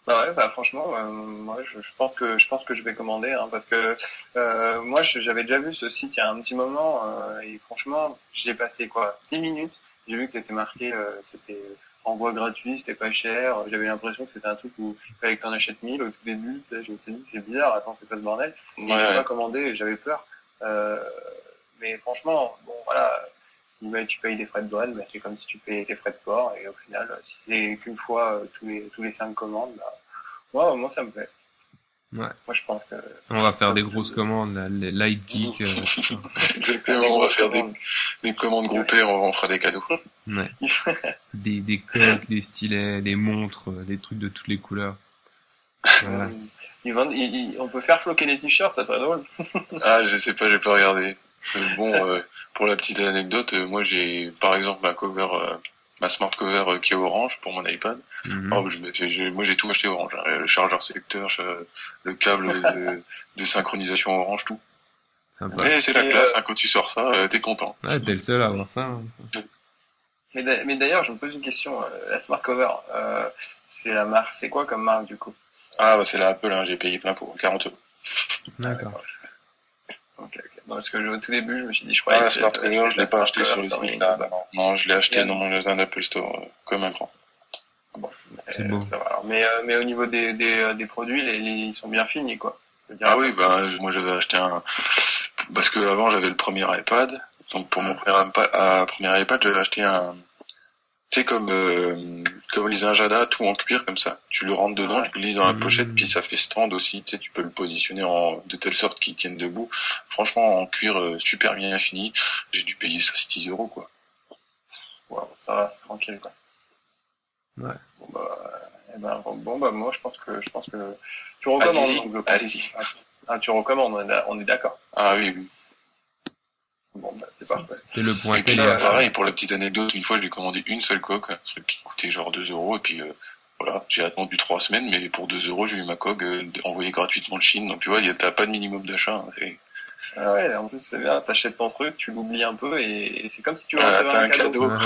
Speaker 2: bah ouais, bah franchement, moi je pense que je vais commander, hein, parce que moi j'avais déjà vu ce site il y a un petit moment, et franchement j'ai passé quoi 10 minutes, j'ai vu que c'était marqué, c'était envoi gratuit, c'était pas cher, j'avais l'impression que c'était un truc où il fallait que t'en achètes 1000 au tout début, tu sais, je me suis dit c'est bizarre, attends c'est pas ce bordel, et
Speaker 4: Ouais,
Speaker 2: j'ai pas commandé, et j'avais peur, mais franchement, bon voilà. Ouais, tu payes des frais de douane, mais c'est comme si tu payais tes frais de port, et au final, si c'est qu'une fois tous les 5 commandes, bah, moi ça me plaît.
Speaker 3: Ouais.
Speaker 2: Moi je pense que
Speaker 3: On va faire des grosses commandes, là, les Light Geek.
Speaker 4: exactement, on va faire des commandes groupées, on fera des cadeaux.
Speaker 3: Ouais. Des coques, des stylets, des montres, des trucs de toutes les couleurs. Voilà.
Speaker 2: On peut faire floquer les t-shirts, ça serait drôle.
Speaker 4: Ah, je sais pas, j'ai pas regardé. Bon, pour la petite anecdote, moi j'ai par exemple ma smart cover qui est orange pour mon iPad.
Speaker 3: Mhm.
Speaker 4: Oh, moi j'ai tout acheté orange, hein. Le chargeur sélecteur, le câble de synchronisation orange, tout.
Speaker 3: Sympa.
Speaker 4: Mais c'est la classe, hein, quand tu sors ça, t'es content.
Speaker 3: Ouais, t'es le seul à avoir ça. Hein.
Speaker 2: Mais d'ailleurs, je me pose une question. La smart cover, c'est la marque, c'est quoi comme marque du coup?
Speaker 4: Ah, bah c'est la Apple, hein, j'ai payé plein pour 40 euros.
Speaker 3: D'accord.
Speaker 2: Ok. Non, parce que au tout début, je me suis dit, je
Speaker 4: Ah,
Speaker 2: croyais
Speaker 4: la
Speaker 2: que
Speaker 4: smart cover, je l'ai pas acheté sur le
Speaker 2: sur
Speaker 4: site. Non, je l'ai acheté
Speaker 2: Bien.
Speaker 4: dans un Apple Store, comme un grand.
Speaker 2: Bon,
Speaker 3: C'est beau.
Speaker 2: ça va. Alors, mais au niveau des produits, ils sont bien finis, quoi. Je veux dire,
Speaker 4: Ah oui, bah moi j'avais acheté parce que avant j'avais le premier iPad, donc pour mon premier iPad j'avais acheté tu sais comme les Injada, tout en cuir comme ça. Tu le rentres dedans, tu le glisses dans la pochette, puis ça fait stand aussi. Tu sais, tu peux le positionner de telle sorte qu'il tienne debout. Franchement, en cuir super bien fini. J'ai dû payer ça 6 euros quoi.
Speaker 2: wow, ça va, c'est tranquille, quoi.
Speaker 3: Ouais.
Speaker 2: Bon bah moi je pense que tu recommandes.
Speaker 4: Allez-y.
Speaker 2: Ah, tu recommandes, on est d'accord.
Speaker 4: Ah oui, oui.
Speaker 2: Bon bah c'est parfait.
Speaker 3: C'est le point
Speaker 4: Et puis
Speaker 3: télé.
Speaker 4: pareil, pour la petite anecdote, une fois j'ai commandé une seule coque, un truc qui coûtait genre 2 euros, et puis voilà, j'ai attendu 3 semaines, mais pour 2 euros j'ai eu ma coque envoyée gratuitement de Chine, donc tu vois, t'as pas de minimum d'achat. Hein,
Speaker 2: Ah ouais, en plus c'est bien, t'achètes ton truc, tu l'oublies un peu et c'est comme si tu
Speaker 4: t'as
Speaker 2: recevais un cadeau.
Speaker 3: Ouais,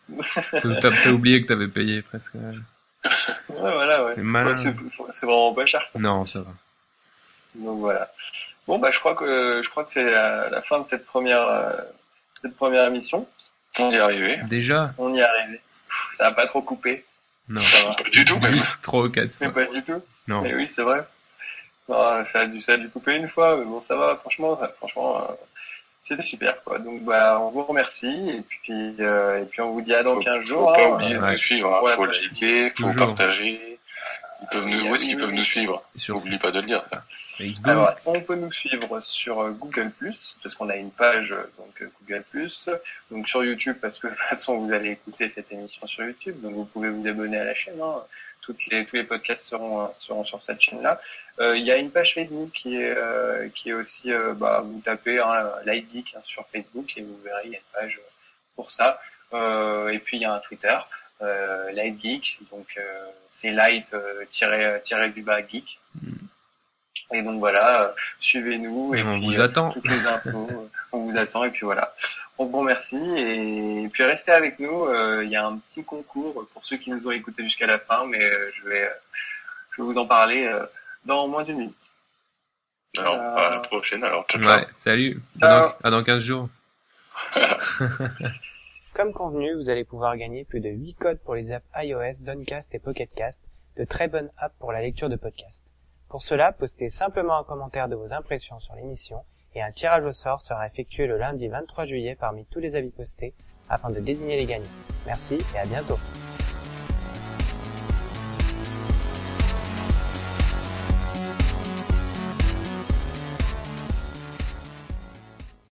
Speaker 3: voilà. T'as oublié que t'avais payé presque.
Speaker 2: Ouais, voilà, ouais.
Speaker 3: C'est malin.
Speaker 2: Ouais, c'est vraiment pas cher.
Speaker 3: Non, ça va.
Speaker 2: Donc voilà. Bon bah je crois que c'est la fin de cette première émission.
Speaker 4: On y est arrivé.
Speaker 3: Déjà?
Speaker 2: On y est arrivé. Ça a pas trop coupé.
Speaker 3: Non.
Speaker 2: Ça va.
Speaker 4: Pas du tout, même.
Speaker 3: Juste 3 ou 4
Speaker 2: Mais
Speaker 3: fois.
Speaker 2: pas du tout.
Speaker 3: Non.
Speaker 2: Mais oui, c'est vrai. Non, ça a dû couper une fois, mais bon, ça va, franchement, c'était super, quoi. Donc, on vous remercie, et puis on vous dit à dans 15 jours.
Speaker 4: Faut pas
Speaker 2: hein.
Speaker 4: oublier de
Speaker 3: Ouais.
Speaker 4: nous suivre, hein.
Speaker 2: Ouais,
Speaker 4: Faut
Speaker 2: ouais.
Speaker 4: liker, faut
Speaker 3: Toujours.
Speaker 4: partager. Où est-ce qu'ils peuvent nous suivre?
Speaker 3: Sur
Speaker 4: N'oublie pas de le dire, ça.
Speaker 3: Facebook.
Speaker 2: Alors, on peut nous suivre sur Google+, parce qu'on a une page donc Google+, donc sur YouTube, parce que de toute façon vous allez écouter cette émission sur YouTube, donc vous pouvez vous abonner à la chaîne. Hein. Tous les podcasts seront sur cette chaîne-là. Il y a une page Facebook qui est aussi, vous tapez Light Geek sur Facebook et vous verrez il y a une page pour ça. Et puis il y a un Twitter. Light Geek, donc c'est light tiré du bas geek. Et donc voilà, suivez-nous et
Speaker 3: On
Speaker 2: puis
Speaker 3: vous attend.
Speaker 2: toutes les infos, on vous attend et puis voilà. On vous remercie et puis restez avec nous. Il y a un petit concours pour ceux qui nous ont écoutés jusqu'à la fin, mais je vais vous en parler dans moins d'une minute.
Speaker 4: Alors, à la prochaine, alors, ciao, ciao.
Speaker 3: Ouais, salut.
Speaker 2: Ciao.
Speaker 3: À dans 15 jours.
Speaker 1: Comme convenu, vous allez pouvoir gagner plus de 8 codes pour les apps iOS, Downcast et Pocketcast, de très bonnes apps pour la lecture de podcasts. Pour cela, postez simplement un commentaire de vos impressions sur l'émission et un tirage au sort sera effectué le lundi 23 juillet parmi tous les avis postés afin de désigner les gagnants. Merci et à bientôt.